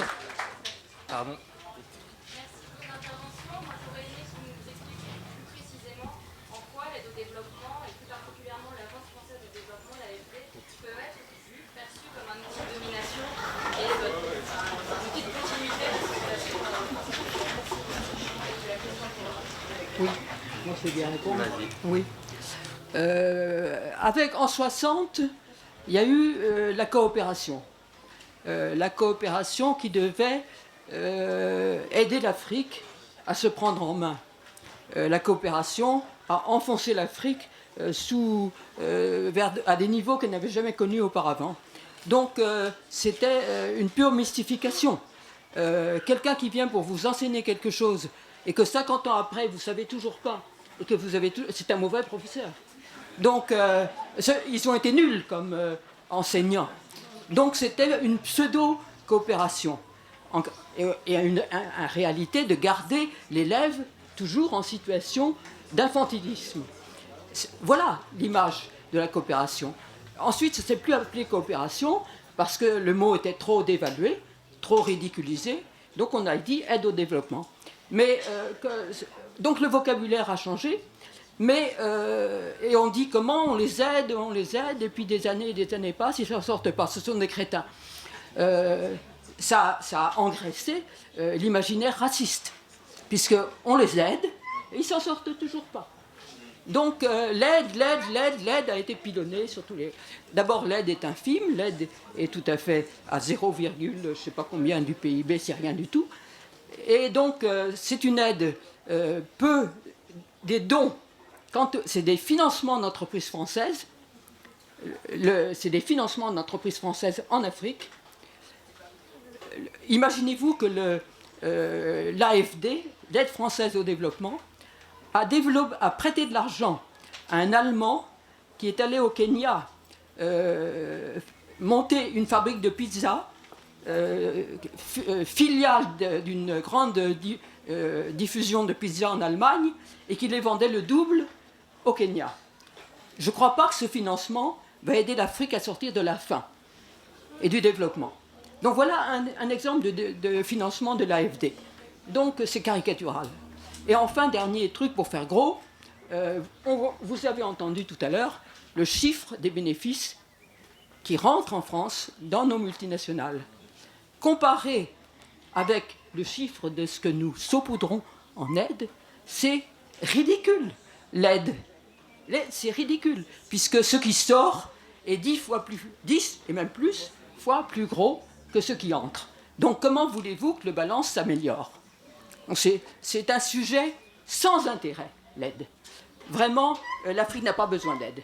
Pardon. Oui, moi je vais bien répondre. Oui. En 60, il y a eu la coopération. La coopération qui devait aider l'Afrique à se prendre en main. La coopération a enfoncé l'Afrique à des niveaux qu'elle n'avait jamais connus auparavant. Donc c'était une pure mystification. Quelqu'un qui vient pour vous enseigner quelque chose et que 50 ans après, vous ne savez toujours pas, et que vous avez c'est un mauvais professeur. Donc, ils ont été nuls comme enseignants. Donc, c'était une pseudo-coopération. Et en réalité, de garder l'élève toujours en situation d'infantilisme. Voilà l'image de la coopération. Ensuite, ça ne s'est plus appelé coopération, parce que le mot était trop dévalué, trop ridiculisé. Donc, on a dit aide au développement. Mais donc le vocabulaire a changé, et on dit comment on les aide, et puis des années passent, ils ne s'en sortent pas, ce sont des crétins. Ça a engraissé l'imaginaire raciste, puisqu'on les aide, et ils ne s'en sortent toujours pas. Donc l'aide a été pilonnée sur tous les... D'abord, l'aide est infime, l'aide est tout à fait à 0, je ne sais pas combien du PIB, c'est rien du tout. Et donc, c'est une aide des dons, c'est des financements d'entreprises françaises, c'est des financements d'entreprises françaises en Afrique. Imaginez-vous que l'AFD, l'aide française au développement, a prêté de l'argent à un Allemand qui est allé au Kenya monter une fabrique de pizza, filiale d'une grande diffusion de pizza en Allemagne, et qui les vendait le double au Kenya. Je ne crois pas que ce financement va aider l'Afrique à sortir de la faim et du développement. Donc voilà un exemple de financement de l'AFD. Donc c'est caricatural. Et enfin, dernier truc pour faire gros, vous avez entendu tout à l'heure le chiffre des bénéfices qui rentrent en France dans nos multinationales. Comparé avec le chiffre de ce que nous saupoudrons en aide, c'est ridicule. L'aide, c'est ridicule, puisque ce qui sort est 10 et même plus fois plus gros que ce qui entre. Donc comment voulez-vous que le balance s'améliore ? C'est un sujet sans intérêt, l'aide. Vraiment, l'Afrique n'a pas besoin d'aide.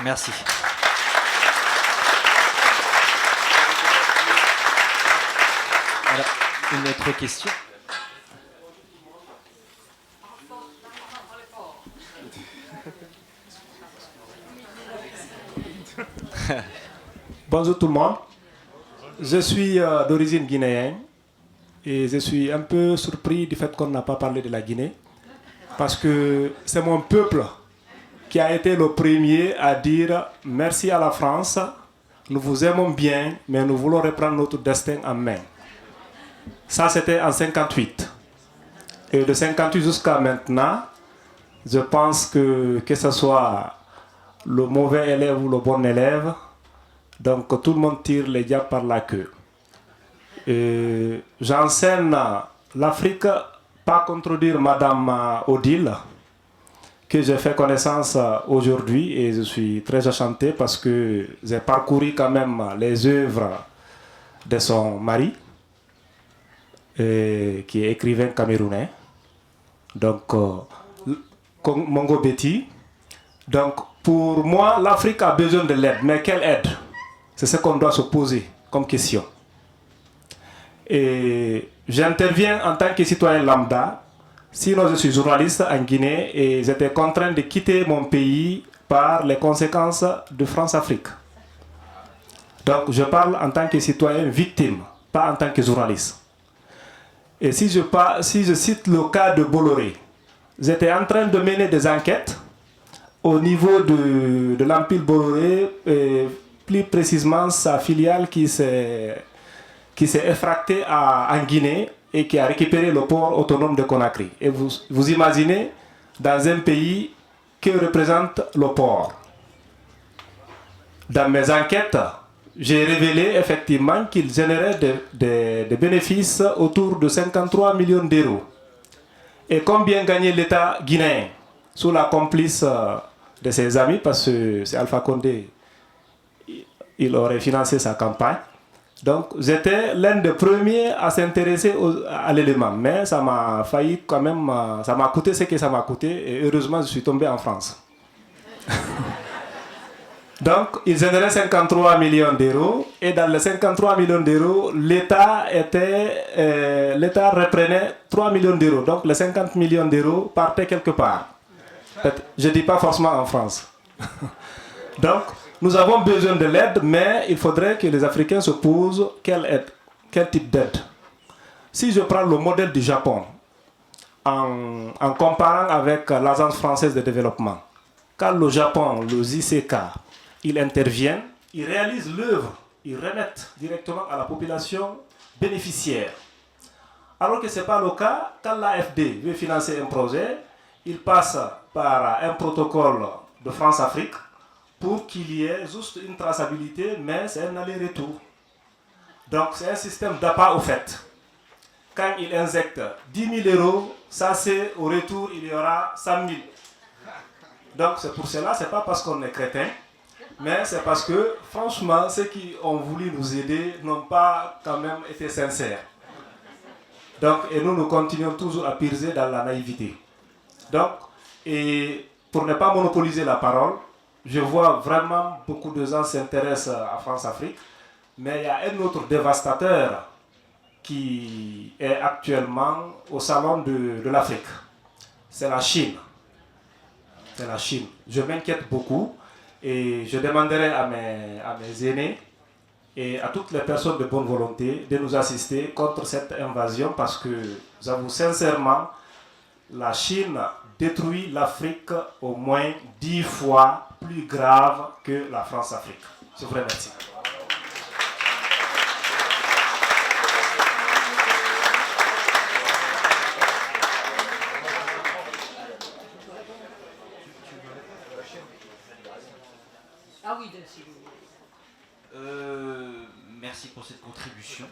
Merci. Alors, une autre question. Bonjour tout le monde. Je suis d'origine guinéenne et je suis un peu surpris du fait qu'on n'a pas parlé de la Guinée parce que c'est mon peuple qui a été le premier à dire merci à la France, nous vous aimons bien, mais nous voulons reprendre notre destin en main. Ça, c'était en 58. Et de 58 jusqu'à maintenant, je pense que ce soit le mauvais élève ou le bon élève, donc tout le monde tire les diables par la queue. J'enseigne l'Afrique, pas contredire Madame Odile, que j'ai fait connaissance aujourd'hui et je suis très enchanté parce que j'ai parcouru quand même les œuvres de son mari, qui est écrivain camerounais, donc Mongo Betty. Donc pour moi, l'Afrique a besoin de l'aide, mais quelle aide? C'est ce qu'on doit se poser comme question. Et j'interviens en tant que citoyen lambda. Sinon, je suis journaliste en Guinée et j'étais contraint de quitter mon pays par les conséquences de France-Afrique. Donc, je parle en tant que citoyen victime, pas en tant que journaliste. Et si je cite le cas de Bolloré, j'étais en train de mener des enquêtes au niveau de l'Empire Bolloré, et plus précisément sa filiale qui s'est effractée en Guinée et qui a récupéré le port autonome de Conakry. Et vous imaginez, dans un pays, que représente le port. Dans mes enquêtes, j'ai révélé effectivement qu'il générait des bénéfices autour de 53 millions d'euros. Et combien gagnait l'État guinéen sous la complice de ses amis, parce que c'est Alpha Condé, il aurait financé sa campagne. Donc j'étais l'un des premiers à s'intéresser à l'élément, mais ça m'a failli quand même, ça m'a coûté ce que ça m'a coûté, et heureusement je suis tombé en France. Donc il générait 53 millions d'euros, et dans les 53 millions d'euros, l'État reprenait 3 millions d'euros, donc les 50 millions d'euros partaient quelque part. Je ne dis pas forcément en France. Donc nous avons besoin de l'aide, mais il faudrait que les Africains se posent quel type d'aide. Si je prends le modèle du Japon, en comparant avec l'Agence française de développement, quand le Japon, le JCK, il intervient, il réalise l'œuvre, il remet directement à la population bénéficiaire. Alors que ce n'est pas le cas, quand l'AFD veut financer un projet, il passe par un protocole de France-Afrique pour qu'il y ait juste une traçabilité, mais c'est un aller-retour. Donc c'est un système d'appât au fait. Quand il injecte 10 000 euros, ça c'est au retour, il y aura 100 000. Donc c'est pour cela, ce n'est pas parce qu'on est crétin, mais c'est parce que franchement, ceux qui ont voulu nous aider n'ont pas quand même été sincères. Donc, et nous continuons toujours à puiser dans la naïveté. Donc, et pour ne pas monopoliser la parole, je vois vraiment beaucoup de gens s'intéressent à France-Afrique, mais il y a un autre dévastateur qui est actuellement au salon de l'Afrique. C'est la Chine. C'est la Chine. Je m'inquiète beaucoup et je demanderai à mes aînés et à toutes les personnes de bonne volonté de nous assister contre cette invasion parce que, j'avoue sincèrement, la Chine détruit l'Afrique au moins 10 fois plus grave que la France-Afrique. Je vous remercie. Ah oui, si vous voulez. Merci pour cette contribution.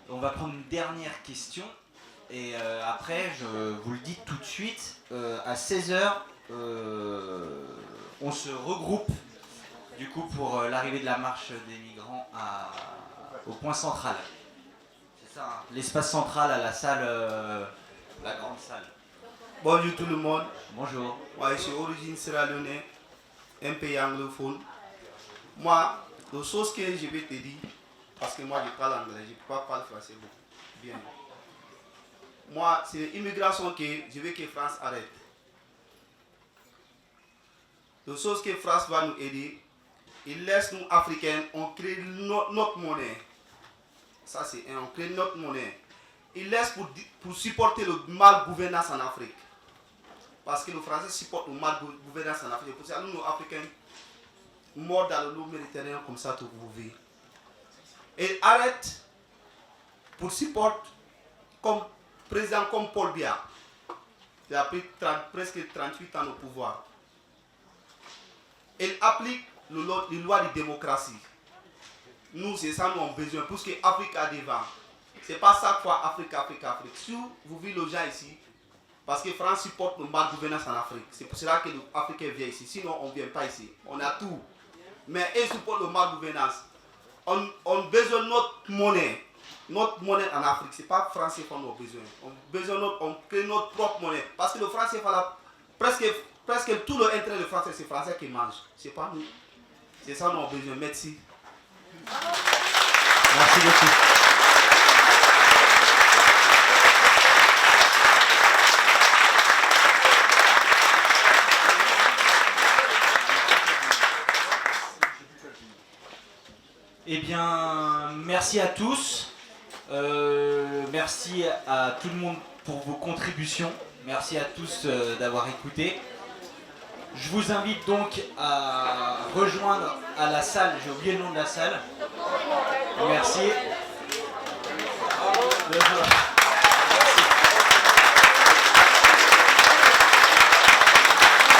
On va prendre une dernière question. Et après, je vous le dis tout de suite, à 16h, on se regroupe du coup pour l'arrivée de la marche des migrants au point central. C'est ça, hein, l'espace central à la salle, la grande salle. Bonjour tout le monde. Bonjour. Moi, je suis d'origine sierra-léonaise, un pays anglophone. Moi, la chose que je vais te dire, parce que moi je parle anglais, je ne peux pas parler français bien. Moi, c'est l'immigration que je veux que France arrête. La chose que France va nous aider, il laisse nous, Africains, on crée notre monnaie. Ça, c'est un, on crée notre monnaie. Il laisse pour supporter le mal gouvernance en Afrique. Parce que les Français supportent le mal gouvernance en Afrique. Pour ça, nous, Africains, morts dans le lot méditerranéen comme ça, tout vous vivez. Et arrête pour supporter comme président comme Paul Biya. Il a pris presque 38 ans au pouvoir. Il applique les lois de démocratie. Nous, c'est ça nous avons besoin, parce que l'Afrique a des vents. Ce n'est pas ça quoi Afrique. Si vous vivez les gens ici, parce que la France supporte le mal gouvernance en Afrique. C'est pour cela que les Africains viennent ici. Sinon, on ne vient pas ici. On a tout. Mais ils supportent le mal gouvernance. On a besoin de notre monnaie. Notre monnaie en Afrique, ce n'est pas français qu'on a besoin. On crée notre propre monnaie. Parce que le français, presque tout le intérêt de français, c'est français qui mange. Ce n'est pas nous. C'est ça qu'on a besoin. Merci. Merci beaucoup. Eh bien, merci à tous. Merci à tout le monde pour vos contributions. Merci à tous d'avoir écouté. Je vous invite donc à rejoindre à la salle, j'ai oublié le nom de la salle. Merci.